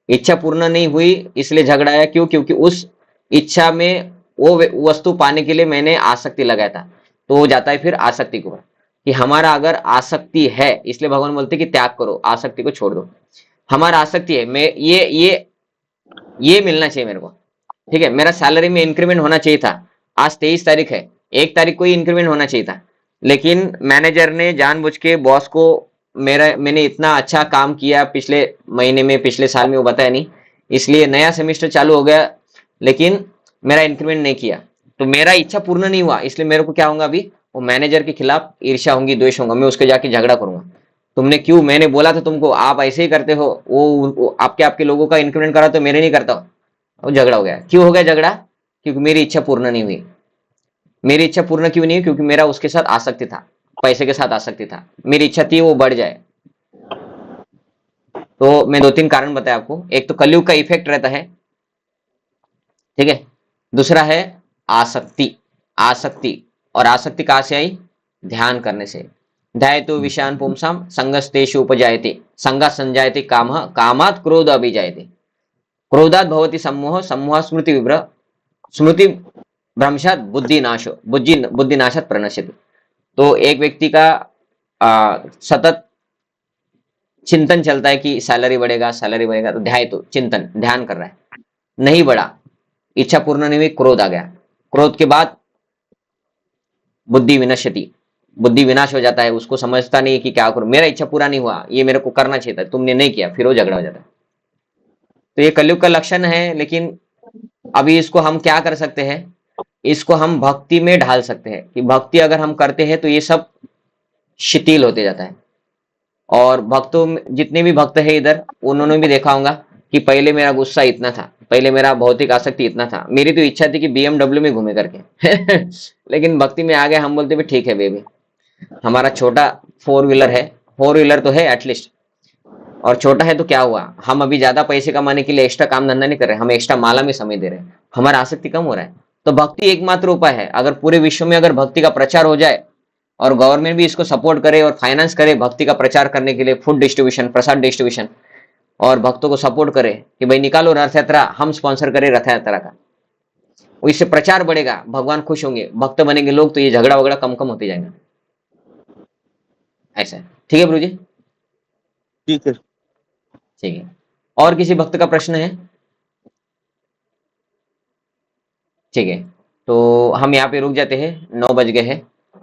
इच्छा पूर्ण नहीं हुई इसलिए झगड़ा आया, क्यों, क्योंकि उस इच्छा में वो वस्तु पाने के लिए मैंने आसक्ति लगाया था। तो वो जाता है फिर आसक्ति को, कि हमारा अगर आसक्ति है, इसलिए भगवान बोलते हैं कि त्याग करो, आसक्ति को छोड़ दो। हमारा आसक्ति है, मैं ये मिलना चाहिए मेरे को, ठीक है, मेरा सैलरी में इंक्रीमेंट होना चाहिए था। आज 23 तारीख है, 1 तारीख को ही इंक्रीमेंट होना चाहिए था, लेकिन मैनेजर ने जानबूझ के बॉस को, मैंने इतना अच्छा काम किया पिछले महीने में, पिछले साल में, वो बताया नहीं, इसलिए नया सेमेस्टर चालू हो गया लेकिन मेरा इंक्रीमेंट नहीं किया। तो मेरा इच्छा पूर्ण नहीं हुआ, इसलिए मेरे को क्या होगा, अभी वो मैनेजर के खिलाफ ईर्ष्या होंगी, द्वेष होगा, मैं उसके जाके झगड़ा करूंगा। तुमने क्यों, मैंने बोला था तुमको, आप ऐसे ही करते हो, वो आपके आपके लोगों का इंक्रीमेंट करा तो मेरे नहीं करता। और झगड़ा हो गया। क्यों हो गया झगड़ा, क्योंकि मेरी इच्छा पूर्ण नहीं हुई। मेरी इच्छा पूर्ण क्यों नहीं हुई, क्योंकि मेरा उसके साथ आसक्ति था, पैसे के साथ आसक्ति था, मेरी इच्छा थी वो बढ़ जाए। तो मैं 2-3 कारण बताया आपको। एक तो कलयुग का इफेक्ट रहता है, ठीक है। दूसरा है आसक्ति, आसक्ति, और आसक्ति कहां से आई, ध्यान करने से। ध्यायतो विषयान पुंसाम संगस्तेषु उपजायते संगा संजायते कामः कामात् क्रोध अभिजायते क्रोधात् भवति सम्मोह सम्मोहात् स्मृति विभ्र स्मृति भ्रंशात बुद्धिनाशो बुद्धिनाशात प्रणश्यति। तो एक व्यक्ति का सतत चिंतन चलता है कि सैलरी बढ़ेगा, सैलरी बढ़ेगा, तो ध्याय, तो चिंतन, ध्यान कर रहा है, नहीं बढ़ा, इच्छा पूर्ण नहीं हुई, क्रोध आ गया, क्रोध के बाद बुद्धि विनश्यति, बुद्धि विनाश हो जाता है, उसको समझता नहीं है कि क्या करूं, मेरा इच्छा पूरा नहीं हुआ, ये मेरे को करना चाहिए था, तुमने नहीं किया, फिर वो झगड़ा हो जाता है। तो ये कलयुग का लक्षण है, लेकिन अभी इसको हम क्या कर सकते हैं, इसको हम भक्ति में ढाल सकते हैं कि भक्ति अगर हम करते हैं तो ये सब शिथिल होते जाता है। और भक्तों में जितने भी भक्त है इधर, उन्होंने भी देखा होगा कि पहले मेरा गुस्सा इतना था, पहले मेरा भौतिक आसक्ति इतना था, मेरी तो इच्छा थी कि BMW में घूमे करके लेकिन भक्ति में आ गए, हम बोलते भी ठीक है बेबी, हमारा छोटा 4 व्हीलर है, 4 व्हीलर तो है एटलीस्ट, और छोटा है तो क्या हुआ, हम अभी ज्यादा पैसे कमाने के लिए एक्स्ट्रा काम धंधा नहीं कर रहे, हम एक्स्ट्रा माला में समय दे रहे हैं, हमारा आसक्ति कम हो रहा है। तो भक्ति एकमात्र उपाय है। अगर पूरे विश्व में अगर भक्ति का प्रचार हो जाए और गवर्नमेंट भी इसको सपोर्ट करे और फाइनेंस करे भक्ति का प्रचार करने के लिए, फूड डिस्ट्रीब्यूशन, प्रसाद डिस्ट्रीब्यूशन, और भक्तों को सपोर्ट करे कि भाई निकालो रथ यात्रा, हम स्पॉन्सर करें रथ यात्रा का, इससे प्रचार बढ़ेगा, भगवान खुश होंगे, भक्त बनेंगे लोग, तो ये झगड़ा वगड़ा कम कम होते जाएगा। ऐसा है। ठीक है गुरु जी।
ठीक है।
ठीक है, और किसी भक्त का प्रश्न है? ठीक है, तो हम यहाँ पे रुक जाते हैं, 9 बज गए हैं।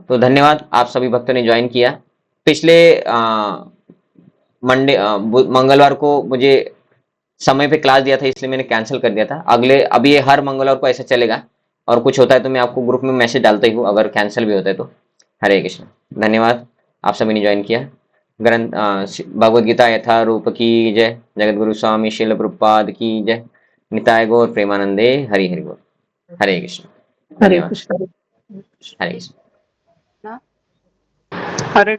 तो धन्यवाद, आप सभी भक्तों ने ज्वाइन किया। पिछले मंगलवार को मुझे समय पे क्लास दिया था, इसलिए मैंने कैंसिल कर दिया था। अभी ये हर मंगलवार को ऐसा चलेगा, और कुछ होता है तो मैं आपको ग्रुप में मैसेज डालता ही हूँ, अगर कैंसिल भी होता है तो। हरे कृष्ण, धन्यवाद, आप सभी ने ज्वाइन किया। ग्रंथ भगवद गीता यथारूप की जय, जगत गुरु स्वामी शिल प्रभुपाद की जय, निताय गौर प्रेमानंदे, हरि हरि बोल। हरे कृष्ण,
हरे
धन्यवाद।
कृष्ण।
हरे कृष्ण।
हरे